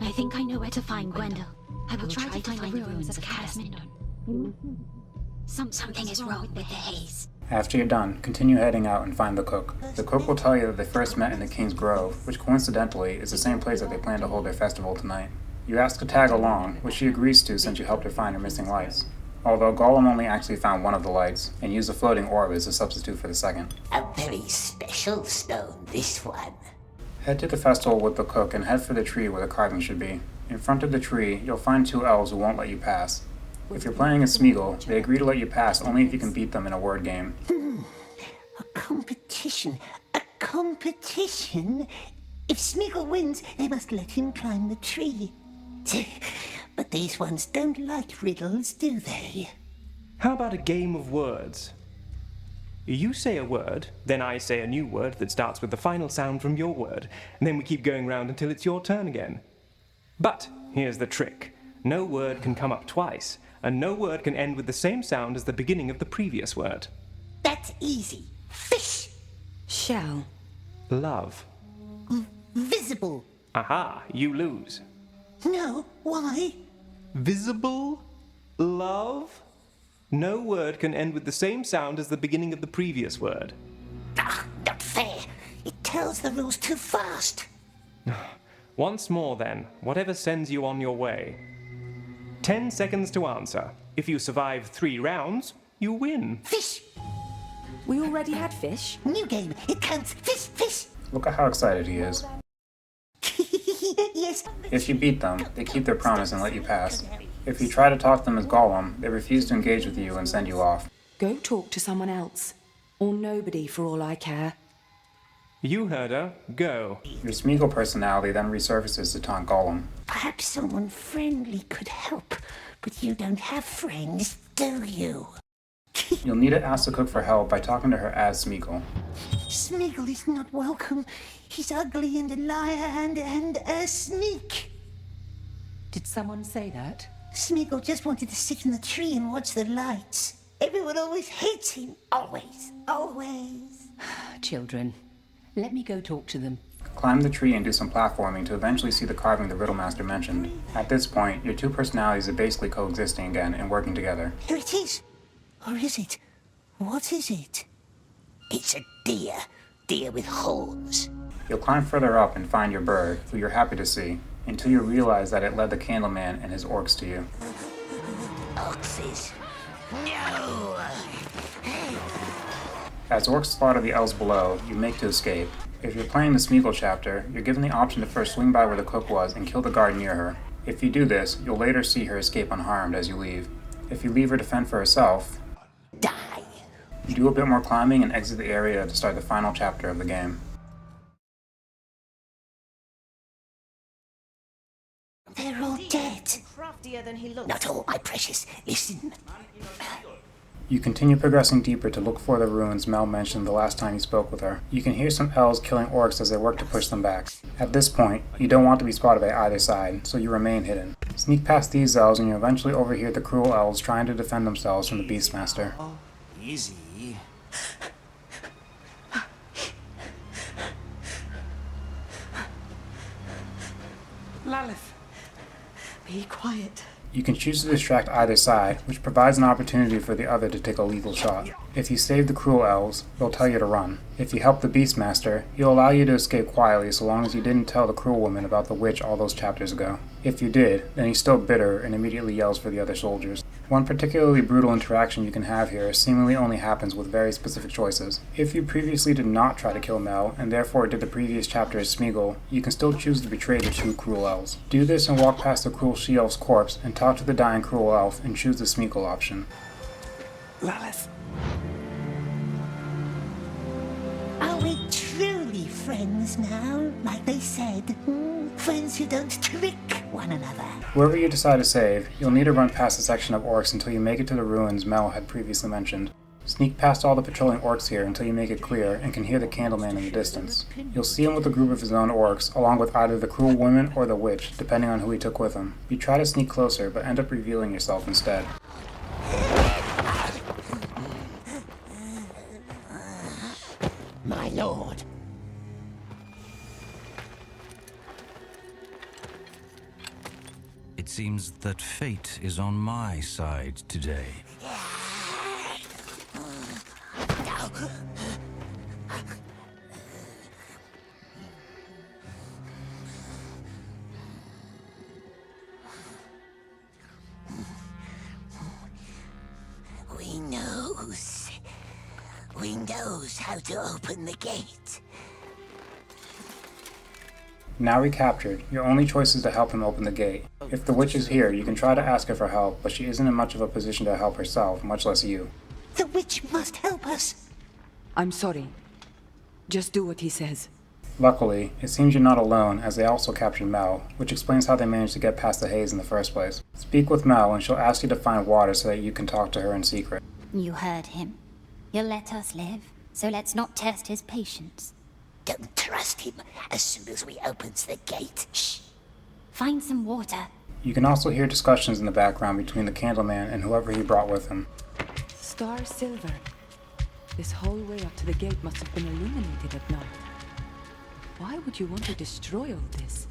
I think I know where to find Gwendol. I will try to find the ruins of Caress Mindon. Something is wrong with the haze. After you're done, continue heading out and find the cook. The cook will tell you that they first met in the King's Grove, which coincidentally is the same place that they plan to hold their festival tonight. You ask to tag along, which she agrees to since you helped her find her missing lights. Although Gollum only actually found one of the lights, and used a floating orb as a substitute for the second. A very special stone, this one. Head to the festival with the cook and head for the tree where the carving should be. In front of the tree, you'll find two elves who won't let you pass. If you're playing as Smeagol, they agree to let you pass only if you can beat them in a word game. A competition. A competition? If Smeagol wins, they must let him climb the tree. But these ones don't like riddles, do they? How about a game of words? You say a word, then I say a new word that starts with the final sound from your word, and then we keep going round until it's your turn again. But here's the trick. No word can come up twice, and no word can end with the same sound as the beginning of the previous word. That's easy. Fish. Shell. Love. Visible. Aha, you lose. No, why? Visible? Love? No word can end with the same sound as the beginning of the previous word. Not fair. It tells the rules too fast. Once more then, whatever sends you on your way. 10 seconds to answer. If you survive 3 rounds, you win. Fish! We already had fish. New game. It counts. Fish, fish. Look at how excited he is. Yes. If you beat them, they keep their promise and let you pass. If you try to talk to them as Gollum, they refuse to engage with you and send you off. Go talk to someone else. Or nobody, for all I care. You heard her. Go. Your Smeagol personality then resurfaces to taunt Gollum. Perhaps someone friendly could help, but you don't have friends, do you? You'll need to ask the cook for help by talking to her as Smeagol. Smeagol is not welcome. He's ugly and a liar and a sneak. Did someone say that? Smeagol just wanted to sit in the tree and watch the lights. Everyone always hates him. Always. Always. Children, let me go talk to them. Climb the tree and do some platforming to eventually see the carving the Riddlemaster mentioned. At this point, your two personalities are basically coexisting again and working together. Here it is. Or is it? What is it? It's a deer. Deer with horns. You'll climb further up and find your bird, who you're happy to see, until you realize that it led the Candleman and his orcs to you. Oxes. No! As orcs slaughter the elves below, you make to escape. If you're playing the Smeagol chapter, you're given the option to first swing by where the cook was and kill the guard near her. If you do this, you'll later see her escape unharmed as you leave. If you leave her to fend for herself, die. You do a bit more climbing and exit the area to start the final chapter of the game. They're all dead. Not all, my precious. Listen. You continue progressing deeper to look for the ruins Mel mentioned the last time you spoke with her. You can hear some elves killing orcs as they work to push them back. At this point, you don't want to be spotted by either side, so you remain hidden. Sneak past these elves and you eventually overhear the cruel elves trying to defend themselves from the Beastmaster. Easy. Lalith, be quiet. You can choose to distract either side, which provides an opportunity for the other to take a lethal shot. If you save the cruel elves, they'll tell you to run. If you help the Beastmaster, he'll allow you to escape quietly so long as you didn't tell the cruel woman about the witch all those chapters ago. If you did, then he's still bitter and immediately yells for the other soldiers. One particularly brutal interaction you can have here seemingly only happens with very specific choices. If you previously did not try to kill Mel, and therefore did the previous chapter as Smeagol, you can still choose to betray the two cruel elves. Do this and walk past the cruel she-elf's corpse and talk to the dying cruel elf and choose the Smeagol option. Lalith. Are we truly friends now, like they said? Friends who don't trick one another. Wherever you decide to save, you'll need to run past a section of orcs until you make it to the ruins Mel had previously mentioned. Sneak past all the patrolling orcs here until you make it clear and can hear the Candleman in the distance. You'll see him with a group of his own orcs, along with either the cruel woman or the witch, depending on who he took with him. You try to sneak closer, but end up revealing yourself instead. My lord. It seems that fate is on my side today. We knows how to open the gate. Now recaptured, your only choice is to help him open the gate. If the witch is here, you can try to ask her for help, but she isn't in much of a position to help herself, much less you. The witch must help us. I'm sorry. Just do what he says. Luckily, it seems you're not alone, as they also captured Mel, which explains how they managed to get past the haze in the first place. Speak with Mel, and she'll ask you to find water so that you can talk to her in secret. You heard him. He'll let us live, so let's not test his patience. Don't trust him as soon as we opens the gate. Shh. Find some water. You can also hear discussions in the background between the Candleman and whoever he brought with him. Star Silver. This whole way up to the gate must have been illuminated at night. Why would you want to destroy all this?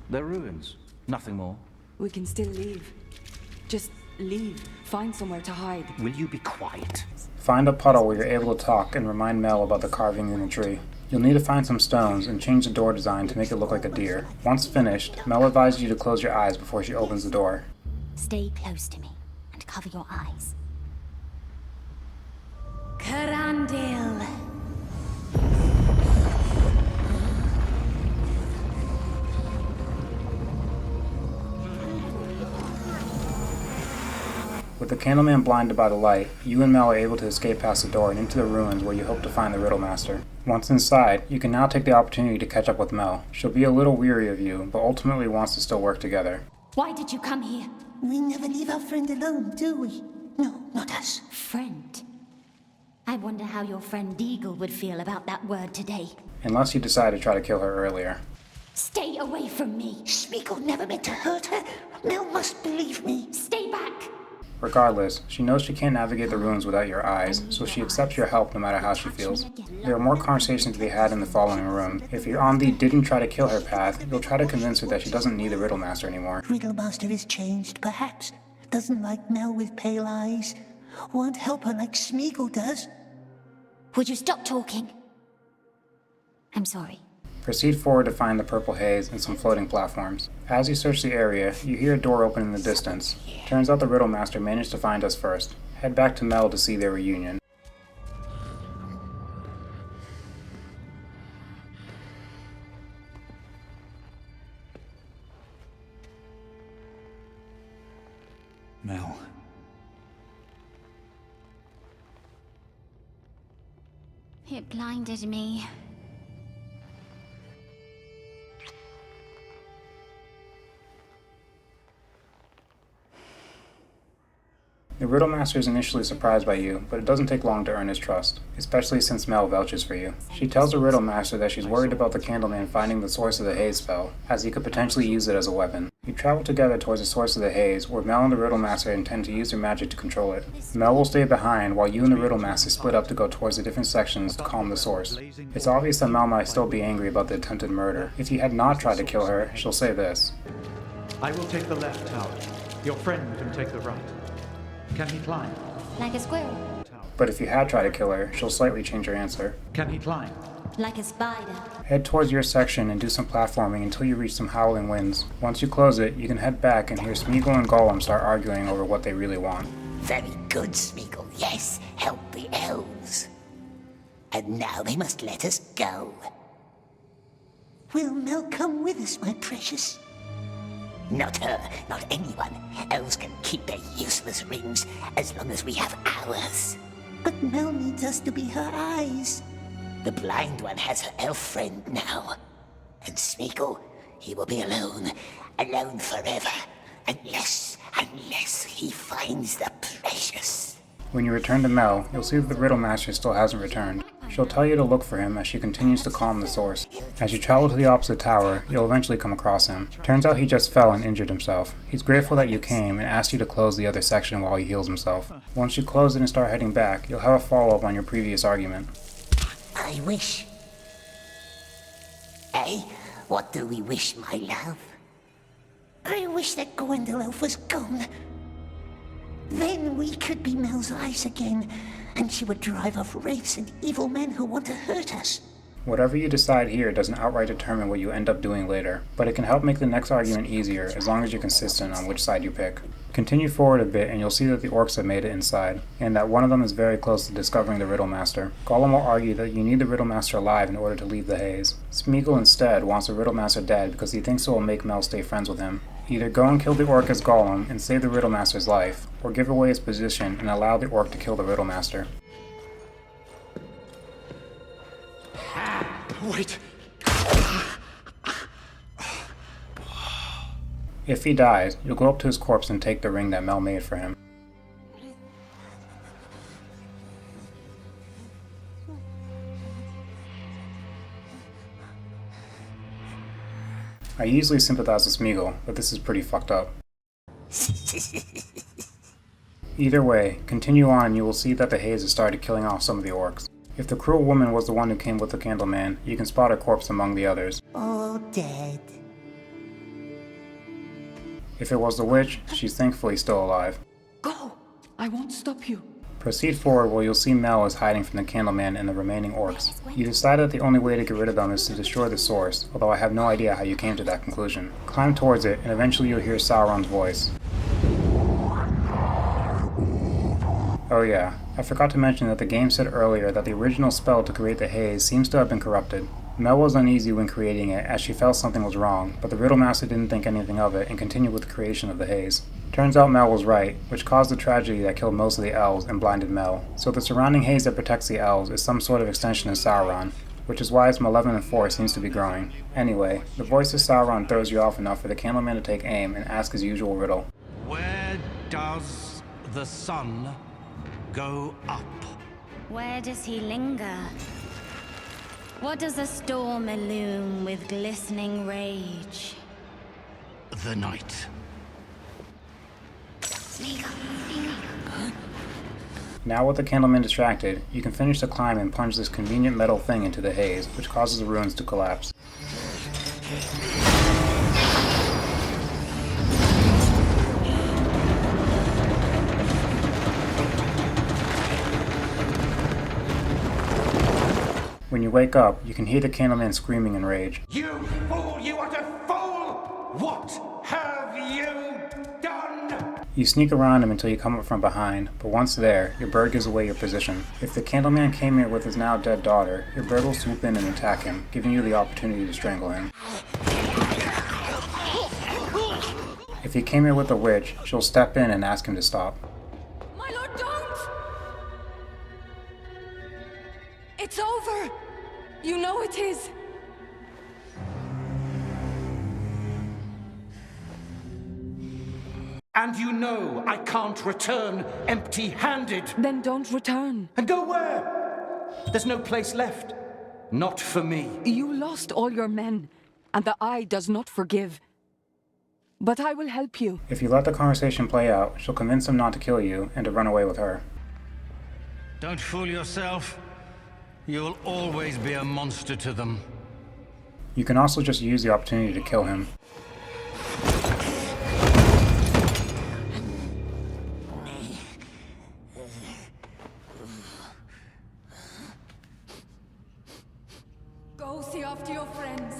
They're ruins. Nothing more. We can still leave. Just leave. Find somewhere to hide. Will you be quiet? Find a puddle where you're able to talk and remind Mel about the carving in the tree. You'll need to find some stones and change the door design to make it look like a deer. Once finished, Mel advises you to close your eyes before she opens the door. Stay close to me and cover your eyes. Karandil! With the Candleman blinded by the light, you and Mel are able to escape past the door and into the ruins where you hope to find the Riddlemaster. Once inside, you can now take the opportunity to catch up with Mel. She'll be a little weary of you, but ultimately wants to still work together. Why did you come here? We never leave our friend alone, do we? No, not us. Friend? I wonder how your friend Deagle would feel about that word today. Unless you decide to try to kill her earlier. Stay away from me! Smeagol never meant to hurt her. Mel must believe me. Stay back! Regardless, she knows she can't navigate the ruins without your eyes, so she accepts your help no matter how she feels. There are more conversations to be had in the following room. If you're on the didn't try to kill her path, you'll try to convince her that she doesn't need the Riddlemaster anymore. Riddlemaster is changed, perhaps. Doesn't like Mel with pale eyes. Won't help her like Smeagol does. Would you stop talking? I'm sorry. Proceed forward to find the purple haze and some floating platforms. As you search the area, you hear a door open in the distance. Turns out the Riddlemaster managed to find us first. Head back to Mel to see their reunion. Mel. It blinded me. The Riddlemaster is initially surprised by you, but it doesn't take long to earn his trust, especially since Mel vouches for you. She tells the Riddlemaster that she's worried about the Candleman finding the source of the haze spell, as he could potentially use it as a weapon. You travel together towards the source of the haze, where Mel and the Riddlemaster intend to use their magic to control it. Mel will stay behind, while you and the Riddlemaster split up to go towards the different sections to calm the source. It's obvious that Mel might still be angry about the attempted murder. If you had not tried to kill her, she'll say this. I will take the left tower. Your friend can take the right. Can he climb? Like a squirrel. But if you had tried to kill her, she'll slightly change her answer. Can he climb? Like a spider. Head towards your section and do some platforming until you reach some howling winds. Once you close it, you can head back and hear Smeagol and Gollum start arguing over what they really want. Very good, Smeagol. Yes, help the elves. And now they must let us go. Will Mel come with us, my precious? Not her, not anyone. Elves can keep their useless rings as long as we have ours. But Mel needs us to be her eyes. The blind one has her elf friend now. And Smeagol, he will be alone. Alone forever. Unless he finds the precious. When you return to Mel, you'll see that the Riddlemaster still hasn't returned. She'll tell you to look for him as she continues to calm the source. As you travel to the opposite tower, you'll eventually come across him. Turns out he just fell and injured himself. He's grateful that you came and asked you to close the other section while he heals himself. Once you close it and start heading back, you'll have a follow-up on your previous argument. I wish. Eh? What do we wish, my love? I wish that Gwendolen was gone. Then we could be Mel's eyes again, and she would drive off wraiths and evil men who want to hurt us. Whatever you decide here doesn't outright determine what you end up doing later, but it can help make the next argument easier as long as you're consistent on which side you pick. Continue forward a bit and you'll see that the orcs have made it inside, and that one of them is very close to discovering the Riddlemaster. Gollum will argue that you need the Riddlemaster alive in order to leave the haze. Smeagol instead wants the Riddlemaster dead because he thinks it will make Mel stay friends with him. Either go and kill the orc as Gollum and save the Riddlemaster's life, or give away his position and allow the orc to kill the Riddlemaster. Wait. If he dies, you'll go up to his corpse and take the ring that Mel made for him. I usually sympathize with Smeagol, but this is pretty fucked up. Either way, continue on and you will see that the haze has started killing off some of the orcs. If the cruel woman was the one who came with the Candleman, you can spot her corpse among the others. All dead. If it was the witch, she's thankfully still alive. Go! I won't stop you. Proceed forward where you'll see Mel is hiding from the Candleman and the remaining orcs. You decide that the only way to get rid of them is to destroy the source, although I have no idea how you came to that conclusion. Climb towards it, and eventually you'll hear Sauron's voice. Oh yeah, I forgot to mention that the game said earlier that the original spell to create the haze seems to have been corrupted. Mel was uneasy when creating it as she felt something was wrong, but the Riddlemaster didn't think anything of it and continued with the creation of the haze. Turns out Mel was right, which caused the tragedy that killed most of the elves and blinded Mel. So the surrounding haze that protects the elves is some sort of extension of Sauron, which is why its malevolent force seems to be growing. Anyway, the voice of Sauron throws you off enough for the Candleman to take aim and ask his usual riddle. Where does the sun go up? Where does he linger? What does a storm illume with glistening rage? The night. Now with the Candleman distracted, you can finish the climb and punch this convenient metal thing into the haze, which causes the ruins to collapse. When you wake up, you can hear the Candleman screaming in rage. You fool! You utter fool! What have you done? You sneak around him until you come up from behind, but once there, your bird gives away your position. If the Candleman came here with his now dead daughter, your bird will swoop in and attack him, giving you the opportunity to strangle him. If he came here with a witch, she'll step in and ask him to stop. My lord, don't! It's over! You know it is! And you know I can't return empty-handed. Then don't return. And go where? There's no place left. Not for me. You lost all your men, and the Eye does not forgive. But I will help you. If you let the conversation play out, she'll convince him not to kill you and to run away with her. Don't fool yourself. You'll always be a monster to them. You can also just use the opportunity to kill him. Go see after your friends.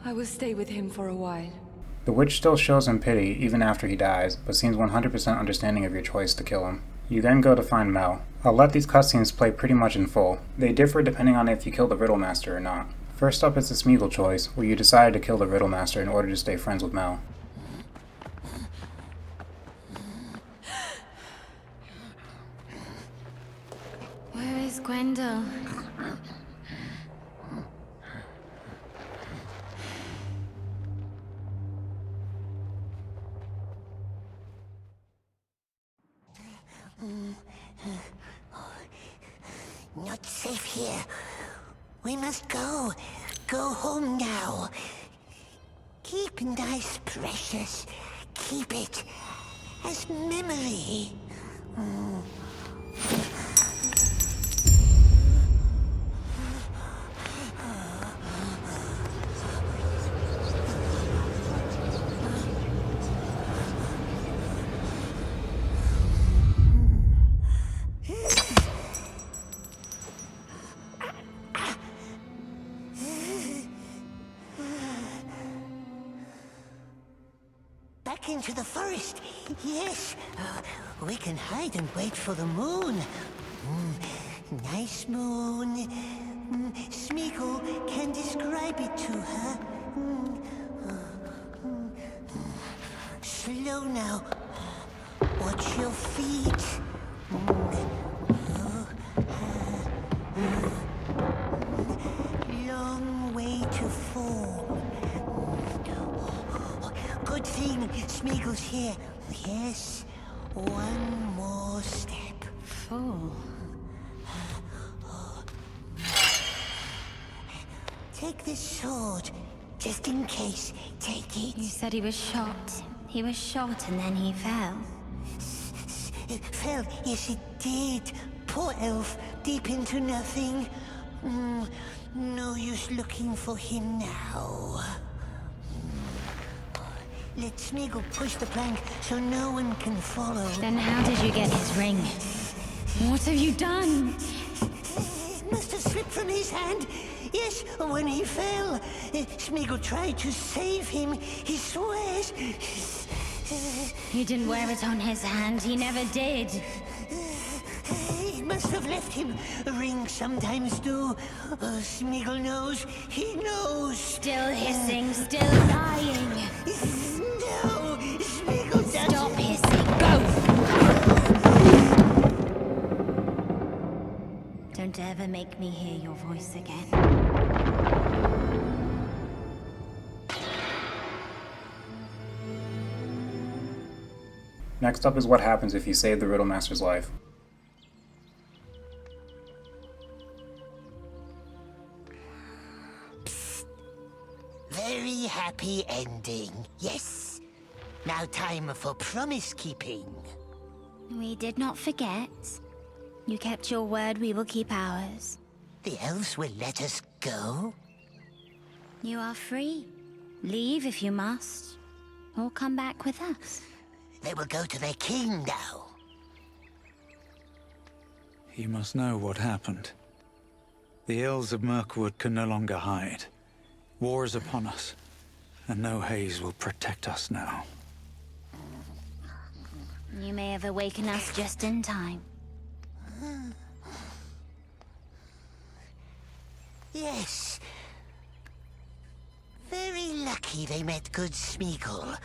I will stay with him for a while. The witch still shows him pity even after he dies, but seems 100% understanding of your choice to kill him. You then go to find Mel. I'll let these cutscenes play pretty much in full. They differ depending on if you kill the Riddlemaster or not. First up is the Smeagol choice, where you decided to kill the Riddlemaster in order to stay friends with Mel. Where is Gwendol? Not safe here. We must go. Go home now. Keep nice precious. Keep it as memory. Back into the forest. Yes. We can hide and wait for the moon. Nice moon. Smeagol can describe it to her. Slow now. Watch your feet. Long way to fall. Good thing Smeagol's here. Yes, one more step. Oh. Take this sword, just in case. Take it. You said he was shot. He was shot and then he fell. It fell, yes it did. Poor elf, deep into nothing. No use looking for him now. Let Smeagol push the plank so no one can follow. Then how did you get his ring? What have you done? It must have slipped from his hand. Yes, when he fell. Smeagol tried to save him. He swears. You didn't wear it on his hand. He never did. must have left him a ring sometimes too. Smeagol knows. He knows. Still hissing, still lying. No, Smeagol doesn't. Stop hissing. Go! Don't ever make me hear your voice again. Next up is what happens if you save the Riddlemaster's life. Very happy ending, yes. Now time for promise keeping. We did not forget. You kept your word, we will keep ours. The elves will let us go? You are free. Leave if you must, or come back with us. They will go to their king now. He must know what happened. The ills of Mirkwood can no longer hide. War is upon us, and no haze will protect us now. You may have awakened us just in time. Yes. Very lucky they met good Smeagol.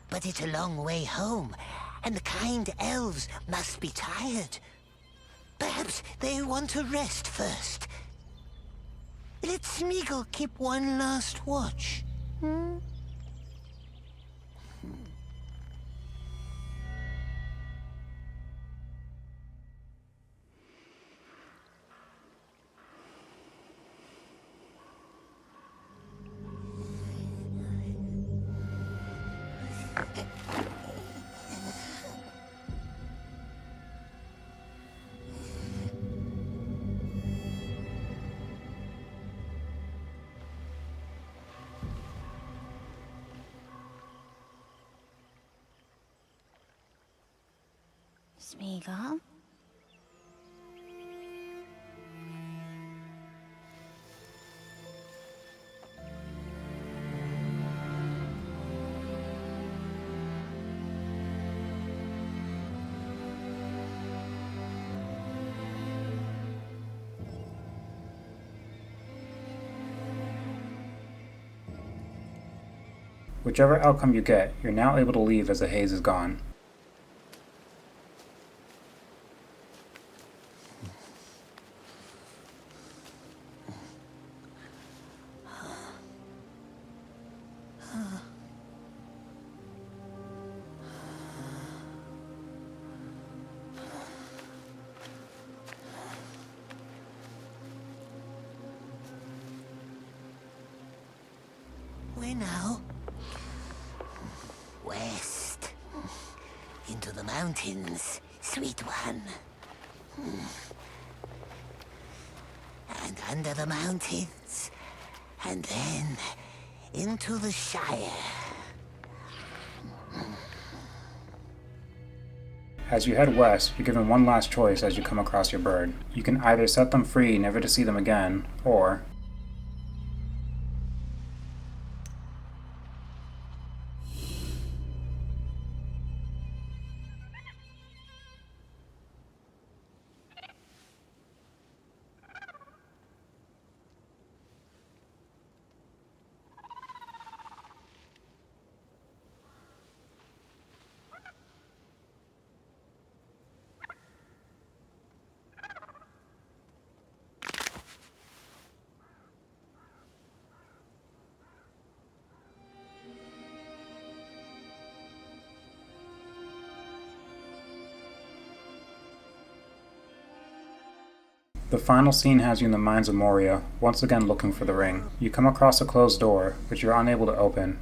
But it's a long way home, and the kind elves must be tired. Perhaps they want to rest first. Let Smeagol keep one last watch. Smeagol? Whichever outcome you get, you're now able to leave as the haze is gone. Where now? West. Into the mountains, sweet one. And under the mountains. And then into the Shire. As you head west, you're given one last choice as you come across your bird. You can either set them free, never to see them again, or the final scene has you in the mines of Moria, once again looking for the ring. You come across a closed door, which you're unable to open.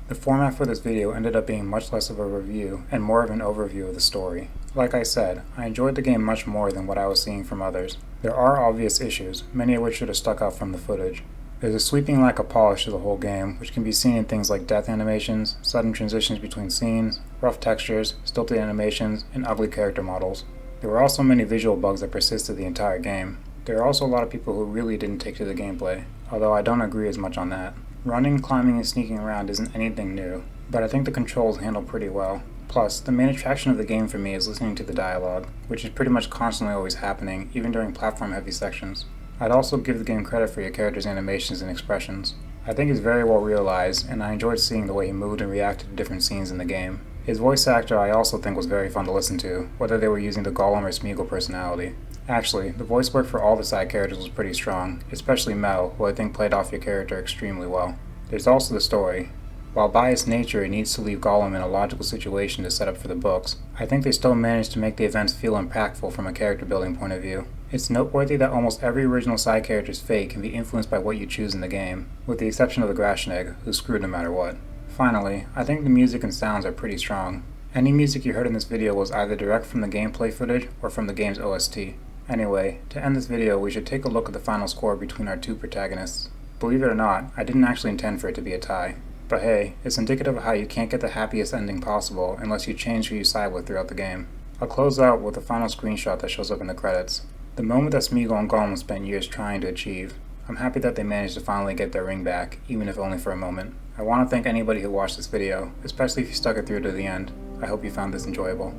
The format for this video ended up being much less of a review and more of an overview of the story. Like I said, I enjoyed the game much more than what I was seeing from others. There are obvious issues, many of which should have stuck out from the footage. There's a sweeping lack of polish to the whole game, which can be seen in things like death animations, sudden transitions between scenes, rough textures, stilted animations, and ugly character models. There were also many visual bugs that persisted the entire game. There are also a lot of people who really didn't take to the gameplay, although I don't agree as much on that. Running, climbing, and sneaking around isn't anything new, but I think the controls handle pretty well. Plus, the main attraction of the game for me is listening to the dialogue, which is pretty much constantly always happening, even during platform-heavy sections. I'd also give the game credit for your character's animations and expressions. I think it's very well realized, and I enjoyed seeing the way he moved and reacted to different scenes in the game. His voice actor I also think was very fun to listen to, whether they were using the Gollum or Smeagol personality. Actually, the voice work for all the side characters was pretty strong, especially Mel, who I think played off your character extremely well. There's also the story. While by its nature it needs to leave Gollum in a logical situation to set up for the books, I think they still managed to make the events feel impactful from a character building point of view. It's noteworthy that almost every original side character's fate can be influenced by what you choose in the game, with the exception of the Grashnegg, who's screwed no matter what. Finally, I think the music and sounds are pretty strong. Any music you heard in this video was either direct from the gameplay footage or from the game's OST. Anyway, to end this video, we should take a look at the final score between our two protagonists. Believe it or not, I didn't actually intend for it to be a tie. But hey, it's indicative of how you can't get the happiest ending possible unless you change who you side with throughout the game. I'll close out with the final screenshot that shows up in the credits. The moment that Smeagol and Gollum spent years trying to achieve. I'm happy that they managed to finally get their ring back, even if only for a moment. I want to thank anybody who watched this video, especially if you stuck it through to the end. I hope you found this enjoyable.